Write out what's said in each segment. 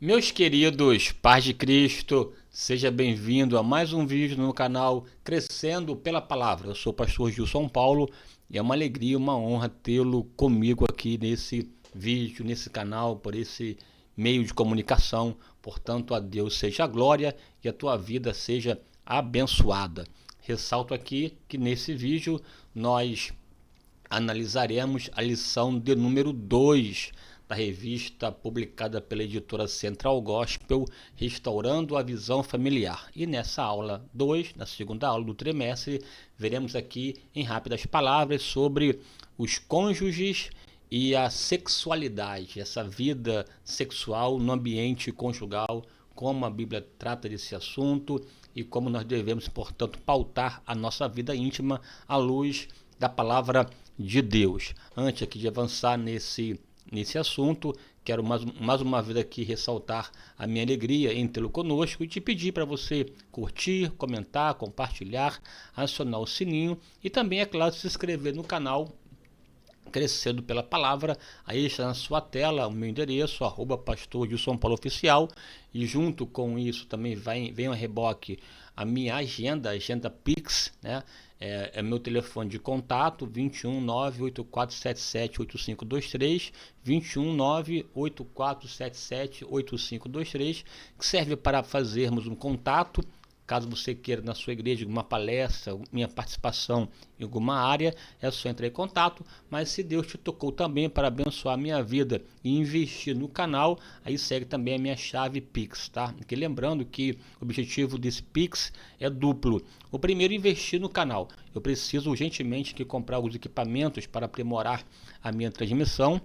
Meus queridos, paz de Cristo, seja bem-vindo a mais um vídeo no canal Crescendo pela Palavra. Eu sou o pastor Gilson Paulo e é uma alegria, uma honra tê-lo comigo aqui nesse vídeo, nesse canal, por esse meio de comunicação. Portanto, a Deus seja a glória e a tua vida seja abençoada. Ressalto aqui que nesse vídeo nós analisaremos a lição de número 2 da revista publicada pela editora Central Gospel, Restaurando a Visão Familiar. E nessa aula 2, na segunda aula do trimestre, veremos aqui em rápidas palavras sobre os cônjuges e a sexualidade, essa vida sexual no ambiente conjugal, como a Bíblia trata desse assunto e como nós devemos, portanto, pautar a nossa vida íntima à luz da palavra de Deus. Antes aqui de avançar nesse assunto, quero mais uma vez aqui ressaltar a minha alegria em tê-lo conosco e te pedir para você curtir, comentar, compartilhar, acionar o sininho e também, é claro, se inscrever no canal Crescendo pela Palavra. Aí está na sua tela o meu endereço, pastor Gilson Paulo Oficial, e junto com isso também vem a reboque a minha agenda Pix, né? É meu telefone de contato, 21 98477 8523, 21 98477 8523, que serve para fazermos um contato. Caso você queira na sua igreja alguma palestra, minha participação em alguma área, é só entrar em contato. Mas se Deus te tocou também para abençoar a minha vida e investir no canal, aí segue também a minha chave Pix, tá? Porque lembrando que o objetivo desse Pix é duplo. O primeiro, investir no canal. Eu preciso urgentemente que comprar alguns equipamentos para aprimorar a minha transmissão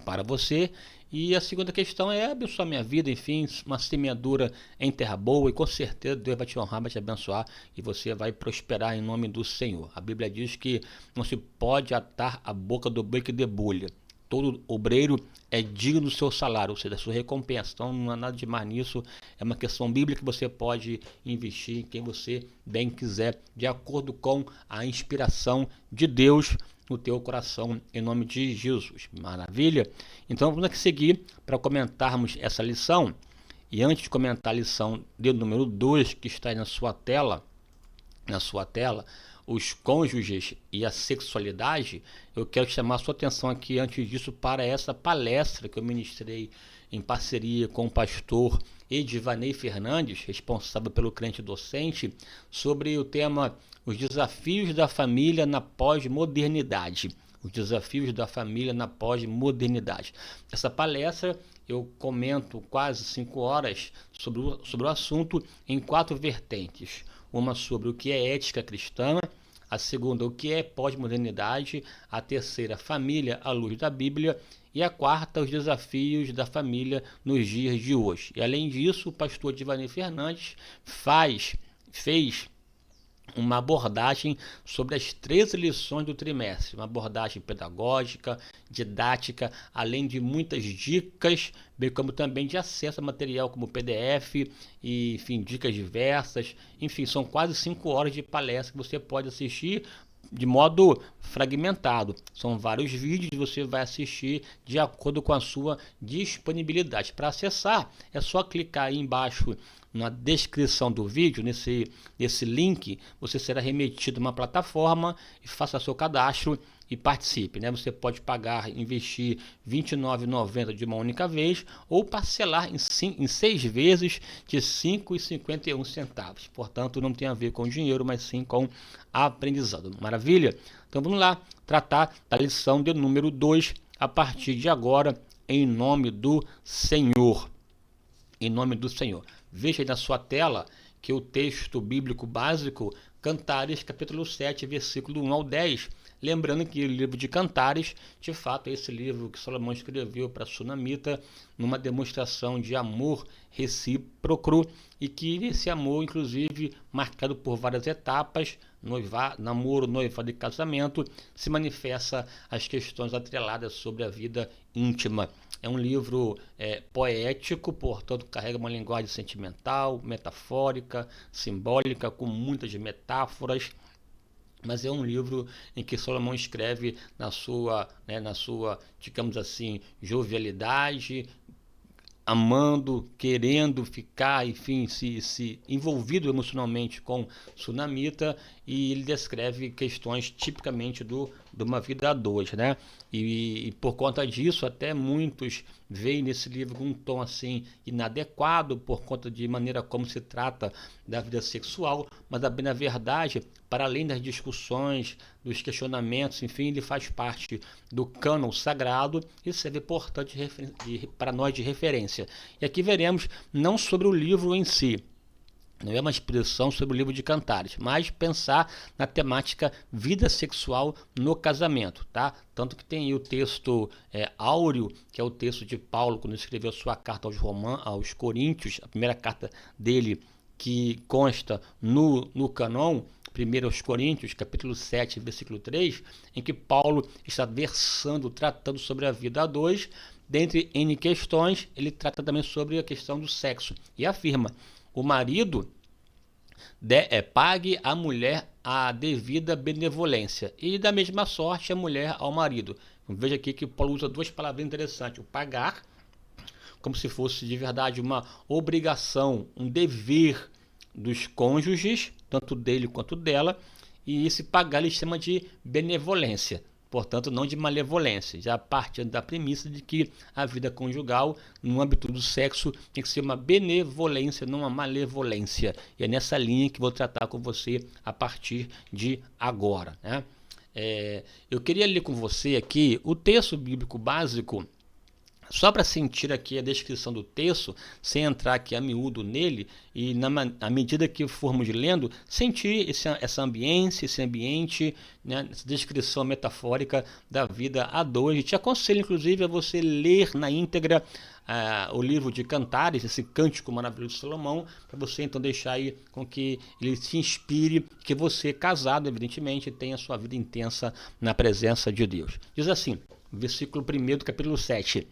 para você. E a segunda questão é abençoar minha vida, enfim, uma semeadura em terra boa, e com certeza Deus vai te honrar, vai te abençoar e você vai prosperar em nome do Senhor. A Bíblia diz que não se pode atar a boca do boi que debulha. Todo obreiro é digno do seu salário, ou seja, da sua recompensa. Então não há nada de mais nisso, é uma questão bíblica que você pode investir em quem você bem quiser, de acordo com a inspiração de Deus no teu coração, em nome de Jesus. Maravilha? Então vamos aqui seguir para comentarmos essa lição. E antes de comentar a lição de número 2, que está aí na sua tela, os cônjuges e a sexualidade, eu quero chamar a sua atenção aqui, antes disso, para essa palestra que eu ministrei em parceria com o pastor Edivanei Fernandes, responsável pelo Crente Docente, sobre o tema Os Desafios da Família na Pós-Modernidade. Os desafios da família na pós-modernidade. Essa palestra eu comento quase 5 horas sobre o assunto em 4 vertentes. Uma sobre o que é ética cristã, a segunda, o que é pós-modernidade, a terceira, família à luz da Bíblia, e a quarta, os desafios da família nos dias de hoje. E além disso, o pastor Divanei Fernandes fez uma abordagem sobre as 13 lições do trimestre, uma abordagem pedagógica, didática, além de muitas dicas, bem como também de acesso a material como PDF, e, enfim, dicas diversas. Enfim, são quase 5 horas de palestra que você pode assistir de modo fragmentado. São vários vídeos que você vai assistir de acordo com a sua disponibilidade. Para acessar, é só clicar aí embaixo na descrição do vídeo, nesse link, você será remetido a uma plataforma e faça seu cadastro e participe, né? Você pode pagar, investir R$ 29,90 de uma única vez ou parcelar em 6 vezes de R$ 5,51. Portanto, não tem a ver com dinheiro, mas sim com aprendizado. Maravilha? Então vamos lá tratar da lição de número 2 a partir de agora, em nome do Senhor. Em nome do Senhor. Veja aí na sua tela que o texto bíblico básico, Cantares, capítulo 7, versículo 1 ao 10. Lembrando que o livro de Cantares, de fato, é esse livro que Salomão escreveu para a Sunamita, numa demonstração de amor recíproco, e que esse amor, inclusive, marcado por várias etapas, namoro, noivado e casamento, se manifesta as questões atreladas sobre a vida íntima. É um livro poético, portanto carrega uma linguagem sentimental, metafórica, simbólica, com muitas metáforas, mas é um livro em que Salomão escreve na sua, digamos assim, jovialidade, amando, querendo ficar, enfim, se envolvido emocionalmente com Sunamita, e ele descreve questões tipicamente de uma vida a dois, né? E por conta disso, até muitos veem nesse livro um tom assim inadequado por conta de maneira como se trata da vida sexual, mas na verdade, para além das discussões, dos questionamentos, enfim, ele faz parte do cânon sagrado e serve, portanto, para nós de referência. E aqui veremos não sobre o livro em si, não é uma expressão sobre o livro de Cantares, mas pensar na temática vida sexual no casamento, tá? Tanto que tem aí o texto áureo, que é o texto de Paulo, quando escreveu sua carta aos Coríntios, a primeira carta dele, que consta no cânon, 1 aos Coríntios, capítulo 7, versículo 3, em que Paulo está versando, tratando sobre a vida a dois. Dentre N questões, ele trata também sobre a questão do sexo e afirma: o marido pague à mulher a devida benevolência, e da mesma sorte a mulher ao marido. Veja aqui que Paulo usa duas palavras interessantes: o pagar, como se fosse de verdade uma obrigação, um dever dos cônjuges, tanto dele quanto dela, e esse pagar ele chama de benevolência, portanto não de malevolência, já partindo da premissa de que a vida conjugal no âmbito do sexo tem que ser uma benevolência, não uma malevolência, e é nessa linha que vou tratar com você a partir de agora, né? Eu queria ler com você aqui o texto bíblico básico, só para sentir aqui a descrição do texto, sem entrar aqui a miúdo nele, e à medida que formos lendo, sentir essa ambiência, esse ambiente, né, essa descrição metafórica da vida a dois. E te aconselho, inclusive, a você ler na íntegra o livro de Cantares, esse cântico maravilhoso de Salomão, para você então deixar aí com que ele se inspire, que você, casado, evidentemente, tenha a sua vida intensa na presença de Deus. Diz assim, versículo 1 do capítulo 7.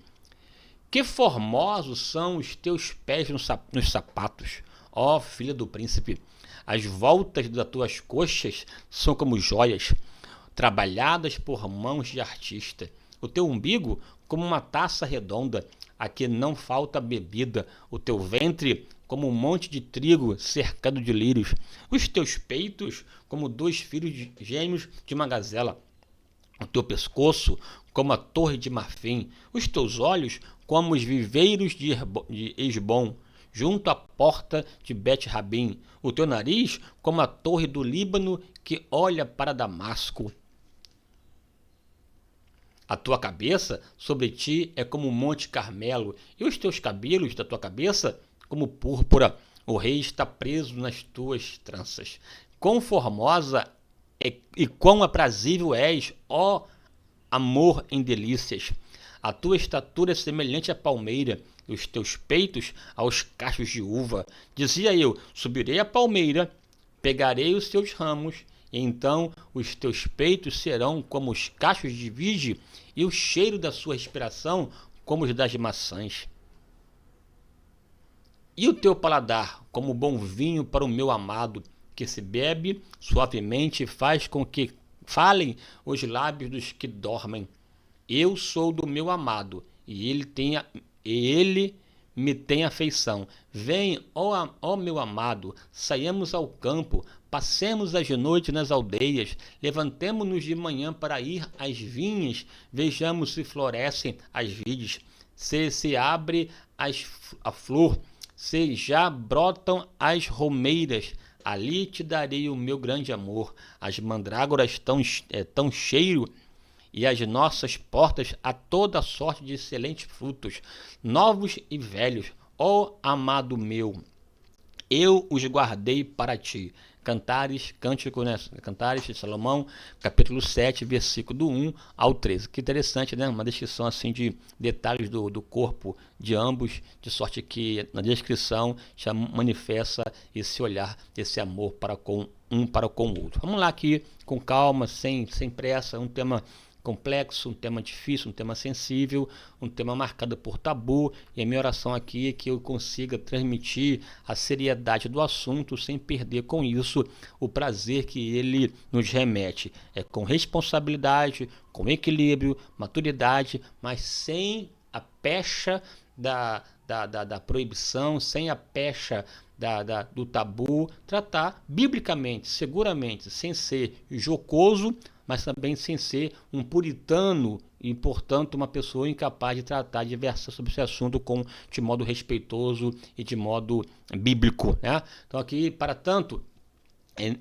Que formosos são os teus pés nos sapatos, ó filha do príncipe. As voltas das tuas coxas são como joias, trabalhadas por mãos de artista. O teu umbigo como uma taça redonda, a que não falta bebida. O teu ventre como um monte de trigo cercado de lírios. Os teus peitos como dois filhos gêmeos de uma gazela. O teu pescoço como a torre de marfim, os teus olhos como os viveiros de Esbom, junto à porta de Bet-Rabim, o teu nariz como a torre do Líbano que olha para Damasco. A tua cabeça sobre ti é como o Monte Carmelo, e os teus cabelos da tua cabeça como púrpura. O rei está preso nas tuas tranças. Quão formosa e quão aprazível és, ó amor em delícias. A tua estatura é semelhante à palmeira, e os teus peitos aos cachos de uva. Dizia eu, subirei à palmeira, pegarei os seus ramos, e então os teus peitos serão como os cachos de vige, e o cheiro da sua respiração como os das maçãs. E o teu paladar como bom vinho para o meu amado, que se bebe suavemente e faz com que falem os lábios dos que dormem. Eu sou do meu amado, e ele me tem afeição. Vem, ó meu amado, saiamos ao campo, passemos as noites nas aldeias, levantemo-nos de manhã para ir às vinhas, vejamos se florescem as vides, se abre a flor, se já brotam as romeiras. Ali te darei o meu grande amor. As mandrágoras tão cheiro, e as nossas portas a toda sorte de excelentes frutos, novos e velhos. Ó amado meu, eu os guardei para ti. Cantares, cântico, né? Cantares de Salomão, capítulo 7, versículo do 1 ao 13. Que interessante, né? Uma descrição assim de detalhes do corpo de ambos, de sorte que na descrição já manifesta esse olhar, esse amor para com o outro. Vamos lá aqui, com calma, sem pressa, um tema complexo, um tema difícil, um tema sensível, um tema marcado por tabu, e a minha oração aqui é que eu consiga transmitir a seriedade do assunto sem perder com isso o prazer que ele nos remete. É com responsabilidade, com equilíbrio, maturidade, mas sem a pecha da proibição, sem a pecha do tabu, tratar biblicamente, seguramente, sem ser jocoso, mas também sem ser um puritano e, portanto, uma pessoa incapaz de tratar sobre esse assunto de modo respeitoso e de modo bíblico, né? Então aqui, para tanto,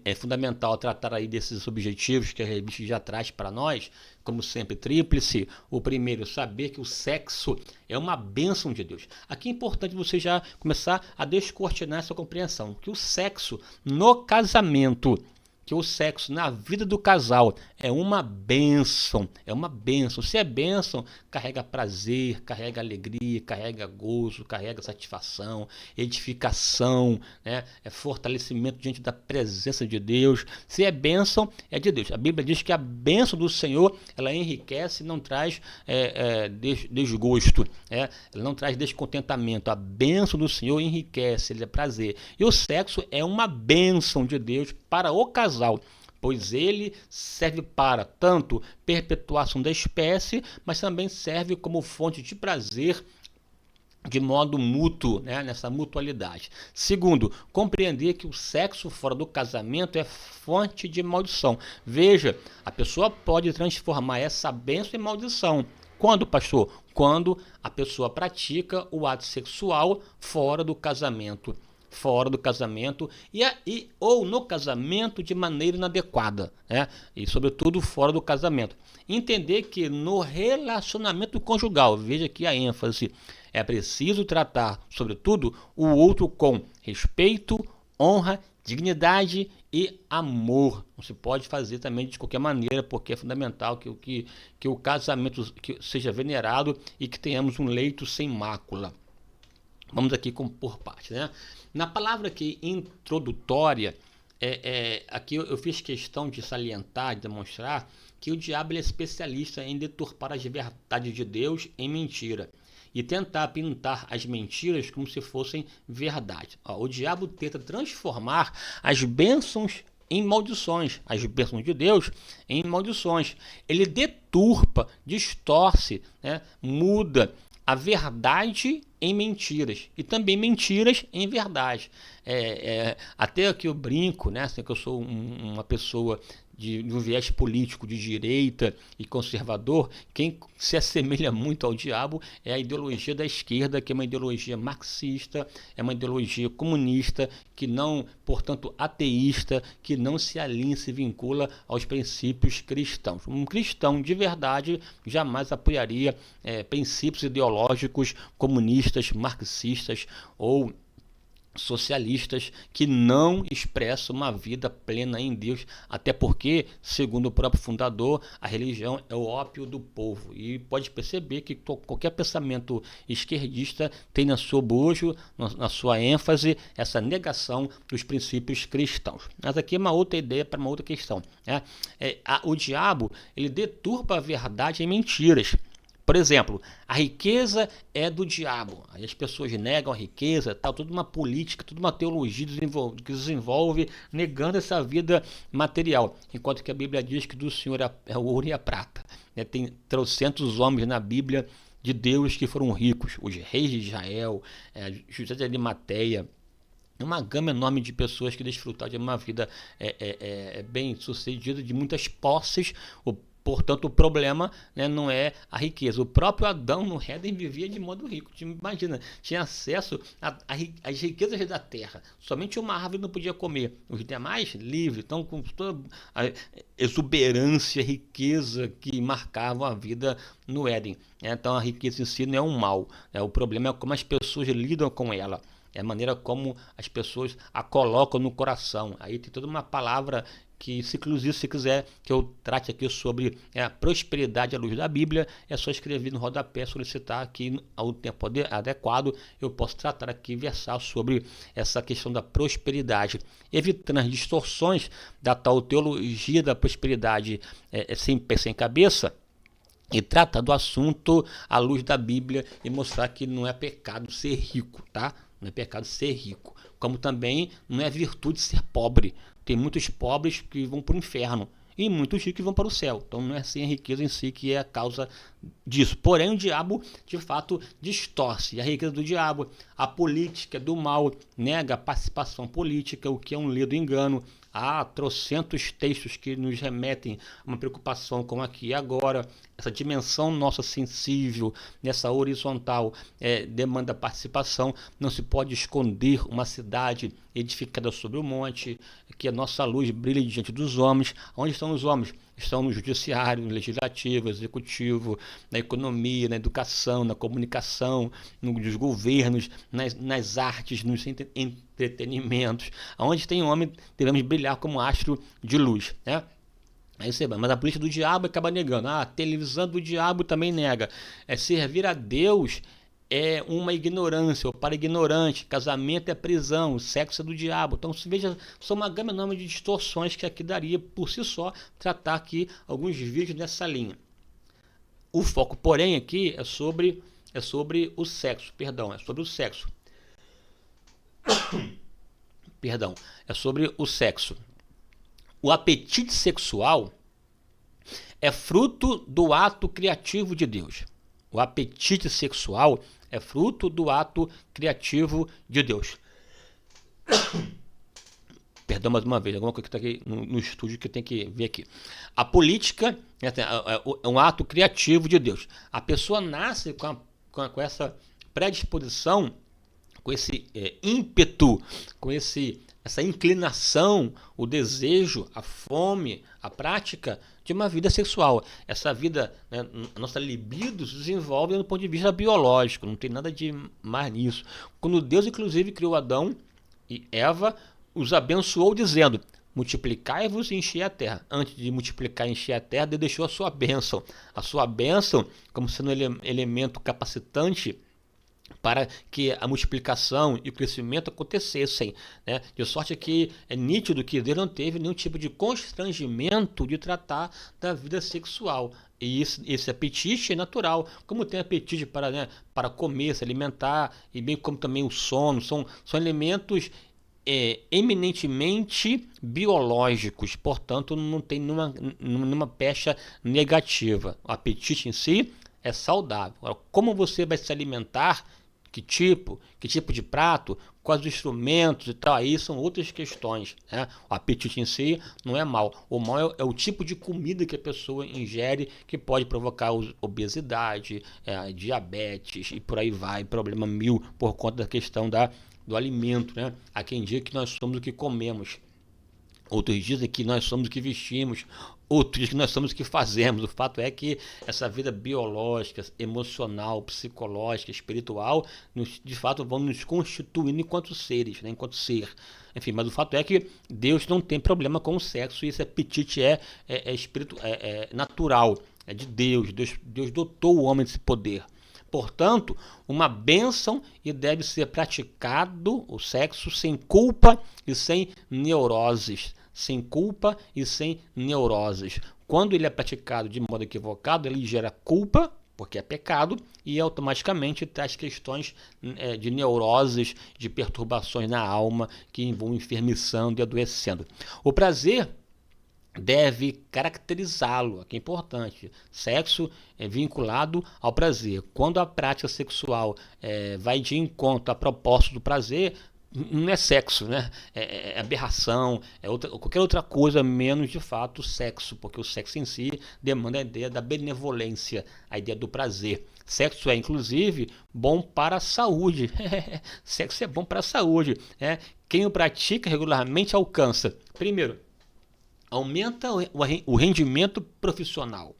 é fundamental tratar aí desses objetivos que a revista já traz para nós, como sempre, tríplice. O primeiro, saber que o sexo é uma bênção de Deus. Aqui é importante você já começar a descortinar essa compreensão, que o sexo no casamento, que o sexo na vida do casal é uma bênção, Se é bênção, carrega prazer, carrega alegria, carrega gozo, carrega satisfação, edificação, né? É fortalecimento diante da presença de Deus. Se é bênção, é de Deus. A Bíblia diz que a bênção do Senhor, ela enriquece e não traz desgosto, ela não traz descontentamento. A bênção do Senhor enriquece, ele é prazer. E o sexo é uma bênção de Deus para o casal, pois ele serve para tanto perpetuação da espécie, mas também serve como fonte de prazer de modo mútuo, né, nessa mutualidade. Segundo, compreender que o sexo fora do casamento é fonte de maldição. Veja, a pessoa pode transformar essa bênção em maldição. Quando, pastor? Quando a pessoa pratica o ato sexual fora do casamento. Ou no casamento de maneira inadequada, né? E sobretudo fora do casamento. Entender que no relacionamento conjugal, veja aqui a ênfase, é preciso tratar, sobretudo, o outro com respeito, honra, dignidade e amor. Não se pode fazer também de qualquer maneira, porque é fundamental que o casamento seja venerado e que tenhamos um leito sem mácula. Vamos aqui por parte, né? Na palavra aqui introdutória, aqui eu fiz questão de salientar, de demonstrar que o diabo é especialista em deturpar as verdades de Deus em mentira e tentar pintar as mentiras como se fossem verdade. O diabo tenta transformar as bênçãos em maldições, as bênçãos de Deus em maldições. Ele deturpa, distorce, né? Muda a verdade em mentiras e também mentiras em verdade. Até que eu brinco, né, assim, que eu sou uma pessoa de um viés político de direita e conservador. Quem se assemelha muito ao diabo é a ideologia da esquerda, que é uma ideologia marxista, é uma ideologia comunista, que não, portanto, ateísta, que não se alinha, se vincula aos princípios cristãos. Um cristão de verdade jamais apoiaria princípios ideológicos comunistas, marxistas ou socialistas que não expressam uma vida plena em Deus, até porque, segundo o próprio fundador, a religião é o ópio do povo. E pode perceber que qualquer pensamento esquerdista tem na sua bojo, na sua ênfase, essa negação dos princípios cristãos. Mas aqui é uma outra ideia para uma outra questão, né? O diabo, ele deturpa a verdade em mentiras. Por exemplo, a riqueza é do diabo. Aí as pessoas negam a riqueza, toda uma política, toda uma teologia que desenvolve negando essa vida material. Enquanto que a Bíblia diz que do Senhor é o ouro e a prata. Tem trocentos homens na Bíblia de Deus que foram ricos. Os reis de Israel, José de Arimateia, uma gama enorme de pessoas que desfrutaram de uma vida bem sucedida, de muitas posses. Portanto, o problema, né, não é a riqueza. O próprio Adão no Éden vivia de modo rico. Imagina, tinha acesso às riquezas da terra. Somente uma árvore não podia comer. Os demais, livre. Então, com toda a exuberância, riqueza que marcavam a vida no Éden. Então, a riqueza em si não é um mal. O problema é como as pessoas lidam com ela. É a maneira como as pessoas a colocam no coração. Aí tem toda uma palavra que, se inclusive se quiser que eu trate aqui sobre a prosperidade à luz da Bíblia, é só escrever no rodapé, solicitar aqui ao tempo adequado, eu posso tratar aqui, versar sobre essa questão da prosperidade, evitando as distorções da tal teologia da prosperidade sem pé sem cabeça, e tratar do assunto à luz da Bíblia e mostrar que não é pecado ser rico, tá? Não é pecado ser rico, como também não é virtude ser pobre. Tem muitos pobres que vão para o inferno e muitos ricos que vão para o céu. Então não é assim a riqueza em si que é a causa disso. Porém, o diabo, de fato, distorce a riqueza do diabo. A política do mal nega a participação política, o que é um ledo engano. Há trocentos textos que nos remetem a uma preocupação com aqui e agora. Essa dimensão nossa sensível, nessa horizontal, demanda participação. Não se pode esconder uma cidade edificada sobre o monte, que a nossa luz brilhe diante dos homens. Onde estão os homens? Estão no judiciário, no legislativo, executivo, na economia, na educação, na comunicação, nos governos, nas artes, nos entretenimentos. Onde tem homem, devemos brilhar como astro de luz, né? Aí você vai, mas a política do diabo acaba negando. A televisão do diabo também nega. Servir a Deus é uma ignorância, ou para ignorante. Casamento é prisão, sexo é do diabo. Então, se veja, são uma gama enorme de distorções que aqui daria, por si só, tratar aqui alguns vídeos nessa linha. O foco, porém, aqui é sobre o sexo, perdão, é sobre o sexo. Perdão, é sobre o sexo. O apetite sexual é fruto do ato criativo de Deus. O apetite sexual é fruto do ato criativo de Deus. Perdão mais uma vez, alguma coisa que está aqui no estúdio que eu tenho que ver aqui. A política é um ato criativo de Deus. A pessoa nasce com essa predisposição, com esse ímpeto, com essa inclinação, o desejo, a fome, a prática de uma vida sexual. Essa vida, né, a nossa libido se desenvolve do ponto de vista biológico, não tem nada de mais nisso. Quando Deus, inclusive, criou Adão e Eva, os abençoou dizendo: multiplicai-vos e enchei a terra. Antes de multiplicar e encher a terra, Deus deixou a sua bênção. A sua bênção, como sendo um elemento capacitante para que a multiplicação e o crescimento acontecessem, né? De sorte que é nítido que Deus não teve nenhum tipo de constrangimento de tratar da vida sexual. E esse apetite é natural, como tem apetite para, né, para comer, se alimentar, e bem como também o sono, são elementos eminentemente biológicos, portanto não tem nenhuma pecha negativa. O apetite em si é saudável. Agora, como você vai se alimentar, que tipo de prato, quais os instrumentos e tal, aí são outras questões, né? O apetite em si não é mal. O mal é o tipo de comida que a pessoa ingere, que pode provocar obesidade, diabetes e por aí vai, problema mil por conta da questão do alimento, né? Há quem diga que nós somos o que comemos. Outros dizem que nós somos o que vestimos, outros dizem que nós somos o que fazemos. O fato é que essa vida biológica, emocional, psicológica, espiritual, de fato vão nos constituindo enquanto seres, né? Enquanto ser. Enfim, mas o fato é que Deus não tem problema com o sexo e esse apetite é natural, é de Deus. Deus dotou o homem desse poder. Portanto, uma bênção e deve ser praticado o sexo sem culpa e sem neuroses. Sem culpa e sem neuroses. Quando ele é praticado de modo equivocado, ele gera culpa, porque é pecado, e automaticamente traz questões de neuroses, de perturbações na alma, que vão enfermiçando e adoecendo. O prazer deve caracterizá-lo, aqui é importante. Sexo é vinculado ao prazer. Quando a prática sexual vai de encontro a propósito do prazer, não é sexo, né? É aberração, qualquer outra coisa menos de fato sexo, porque o sexo em si demanda a ideia da benevolência, a ideia do prazer. Sexo é, inclusive, bom para a saúde. Sexo é bom para a saúde. Quem o pratica regularmente alcança, primeiro, aumenta o rendimento profissional,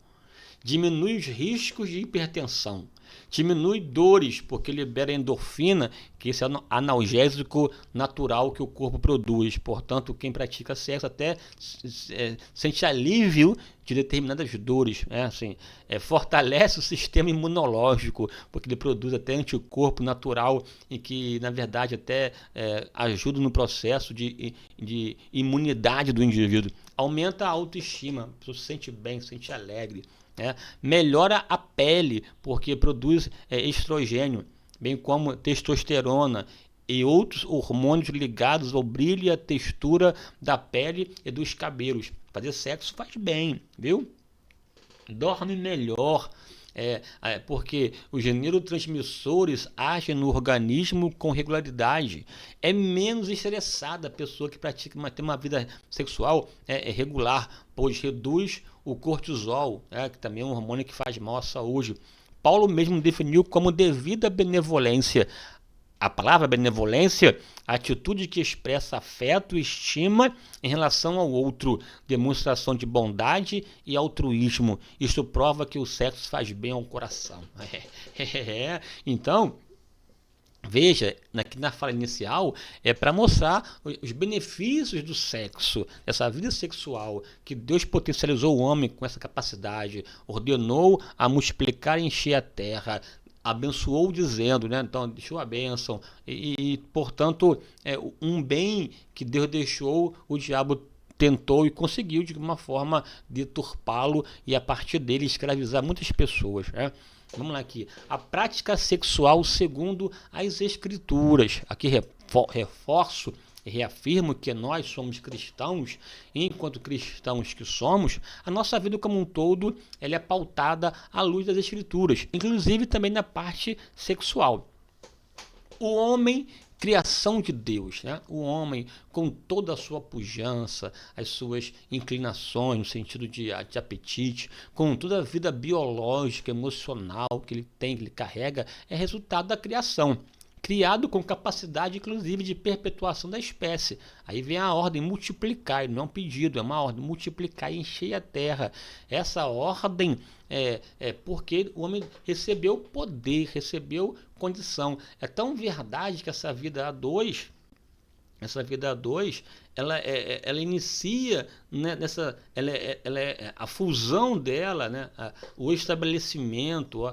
diminui os riscos de hipertensão, diminui dores, porque libera endorfina, que esse é o analgésico natural que o corpo produz. Portanto, quem pratica sexo até sente alívio de determinadas dores, fortalece o sistema imunológico, porque ele produz até anticorpo natural e que, na verdade, até ajuda no processo de imunidade do indivíduo. Aumenta a autoestima, a pessoa se sente bem, se sente alegre. Melhora a pele, porque produz estrogênio, bem como testosterona e outros hormônios ligados ao brilho e à textura da pele e dos cabelos. Fazer sexo faz bem, viu? Dorme melhor, Porque os neurotransmissores agem no organismo com regularidade. É menos estressada a pessoa que pratica tem uma vida sexual regular, pois reduz o cortisol, que também é um hormônio que faz mal à saúde. Paulo mesmo definiu como devida benevolência. A palavra benevolência, a atitude que expressa afeto e estima em relação ao outro, demonstração de bondade e altruísmo. Isso prova que o sexo faz bem ao coração. Então, veja, aqui na fala inicial é para mostrar os benefícios do sexo, dessa vida sexual, que Deus potencializou o homem com essa capacidade, ordenou a multiplicar e encher a terra, abençoou dizendo, né? Então deixou a bênção portanto, um bem que Deus deixou, o diabo tentou e conseguiu de uma forma deturpá-lo e a partir dele escravizar muitas pessoas, né? Vamos lá aqui. A prática sexual segundo as escrituras. Aqui reforço e reafirmo que nós somos cristãos, e enquanto cristãos que somos, a nossa vida como um todo ela é pautada à luz das escrituras, inclusive também na parte sexual. O homem, criação de Deus, né? O homem com toda a sua pujança, as suas inclinações no sentido de apetite, com toda a vida biológica, emocional que ele tem, que ele carrega, é resultado da criação. Criado com capacidade, inclusive, de perpetuação da espécie. Aí vem a ordem multiplicar, não é um pedido, é uma ordem multiplicar e encher a terra. Essa ordem é porque o homem recebeu poder, recebeu condição. É tão verdade que essa vida a dois, ela inicia, né, a fusão dela, né, o estabelecimento,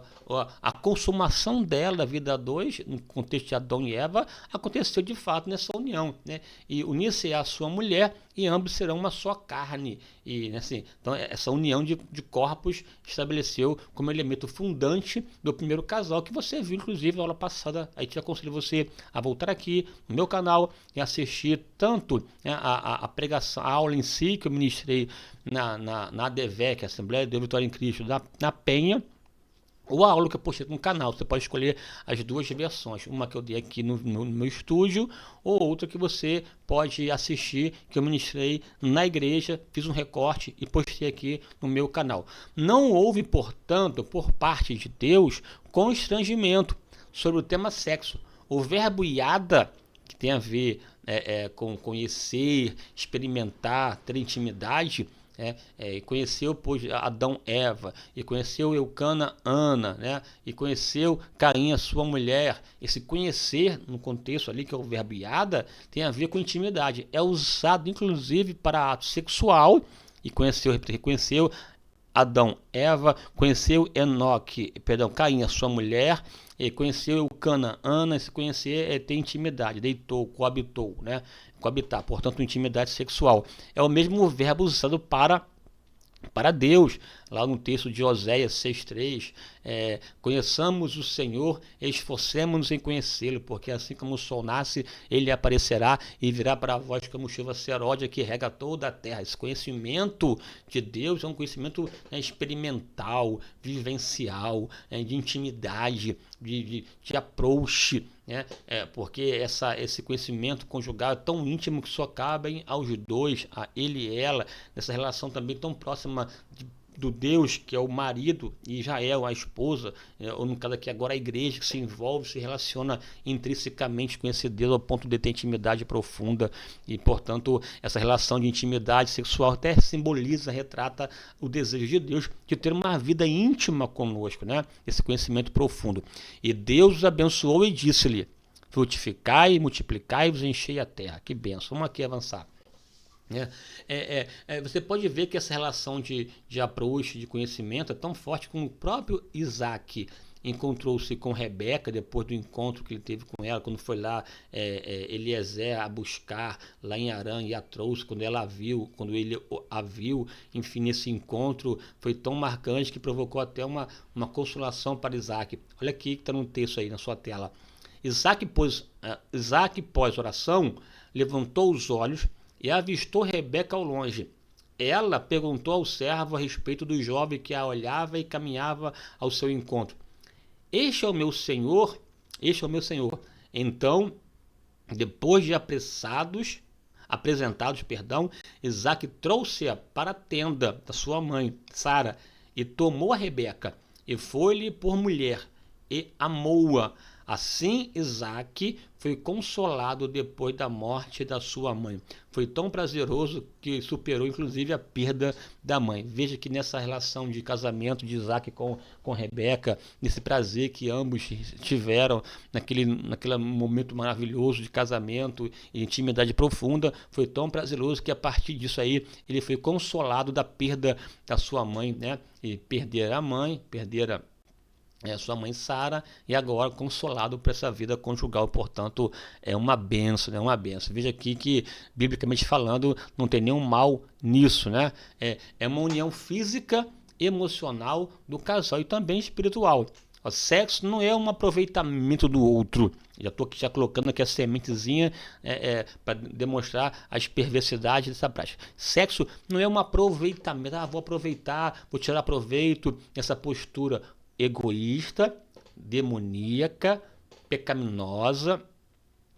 a consumação dela, da vida a dois, no contexto de Adão e Eva, aconteceu de fato nessa união, né, e unir-se a sua mulher e ambos serão uma só carne. E assim, então essa união de corpos estabeleceu como elemento fundante do primeiro casal, que você viu inclusive na aula passada. Aí te aconselho você a voltar aqui no meu canal e assistir tanto, né, a pregação, a aula em si que eu ministrei na ADVEC, Assembleia de Deus Vitória em Cristo, na Penha, ou a aula que eu postei no canal. Você pode escolher as duas versões, uma que eu dei aqui no meu estúdio, ou outra que você pode assistir, que eu ministrei na igreja, fiz um recorte e postei aqui no meu canal. Não houve, portanto, por parte de Deus, constrangimento sobre o tema sexo. O verbo iada, que tem a ver com conhecer, experimentar, ter intimidade, conheceu, pois, Adão Eva, e conheceu Eucana Ana, né? E conheceu Caim, a sua mulher. Esse conhecer, no contexto ali, que é o verbo iada, tem a ver com intimidade. É usado, inclusive, para ato sexual, e reconheceu Adão, Eva, conheceu Caim, a sua mulher, e conheceu Eucana, Ana. Se conhecer é ter intimidade, deitou, coabitou, né? Coabitar, portanto, intimidade sexual. É o mesmo verbo usado para Deus, lá no texto de Oséias 6,3, conheçamos o Senhor, esforcemos-nos em conhecê-lo, porque assim como o sol nasce, ele aparecerá e virá para vós como chuva seródia que rega toda a terra. Esse conhecimento de Deus é um conhecimento experimental, vivencial, de intimidade, de approach, né? Porque esse conhecimento conjugal é tão íntimo que só cabem aos dois, a ele e ela, nessa relação também tão próxima do Deus, que é o marido, e Israel, a esposa, ou no caso aqui agora a igreja, que se envolve, se relaciona intrinsecamente com esse Deus ao ponto de ter intimidade profunda. E portanto essa relação de intimidade sexual até simboliza, retrata o desejo de Deus de ter uma vida íntima conosco, né? Esse conhecimento profundo. E Deus os abençoou e disse-lhe: frutificai, multiplicai e vos enchei a terra. Que bênção. Vamos aqui avançar. Você pode ver que essa relação de approach, de conhecimento, é tão forte como o próprio Isaac encontrou-se com Rebeca depois do encontro que ele teve com ela, quando foi lá Eliezer a buscar lá em Harã e a trouxe, quando ele a viu, enfim, esse encontro foi tão marcante que provocou até uma consolação para Isaac. Olha aqui que está no texto aí na sua tela. Isaac, pós oração, levantou os olhos e avistou Rebeca ao longe. ela perguntou ao servo a respeito do jovem que a olhava e caminhava ao seu encontro. Este é o meu senhor, este é o meu senhor. Então, depois de apresentados, Isaac trouxe-a para a tenda da sua mãe, Sara, e tomou a Rebeca, e foi-lhe por mulher, e amou-a. Assim Isaac foi consolado depois da morte da sua mãe. Foi tão prazeroso que superou inclusive a perda da mãe. Veja que nessa relação de casamento de Isaac com Rebeca, nesse prazer que ambos tiveram naquele momento maravilhoso de casamento e intimidade profunda, foi tão prazeroso que a partir disso aí ele foi consolado da perda da sua mãe, né? E perder a mãe, sua mãe Sara, e agora consolado por essa vida conjugal, portanto é uma benção, uma benção. Veja aqui que, biblicamente falando, não tem nenhum mal nisso, né? É uma união física, emocional do casal e também espiritual. O sexo não é um aproveitamento do outro. Já estou já colocando aqui a sementezinha para demonstrar as perversidades dessa prática. Sexo não é um aproveitamento, vou aproveitar, vou tirar proveito, essa postura egoísta, demoníaca, pecaminosa,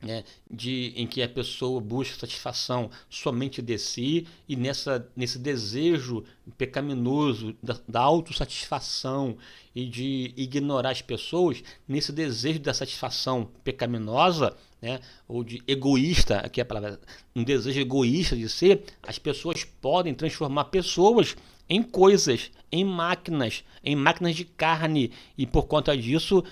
né, em que a pessoa busca satisfação somente de si, e nesse desejo pecaminoso da autossatisfação e de ignorar as pessoas, nesse desejo da satisfação pecaminosa, né, ou de egoísta, aqui é a palavra, um desejo egoísta de ser, as pessoas podem transformar pessoas em coisas, em máquinas de carne, e por conta disso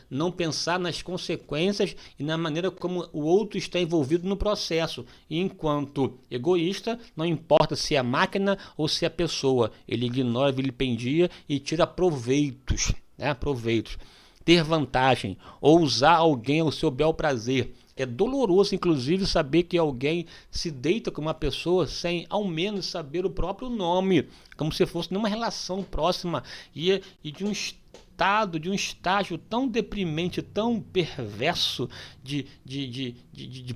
não pensar nas consequências e na maneira como o outro está envolvido no processo. E enquanto egoísta, não importa se é a máquina ou se é a pessoa, ele ignora, vilipendia e tira proveitos, né? Proveitos. Ter vantagem ou usar alguém ao seu bel prazer. É doloroso, inclusive, saber que alguém se deita com uma pessoa sem ao menos saber o próprio nome, como se fosse numa relação próxima e de um estágio tão deprimente, tão perverso de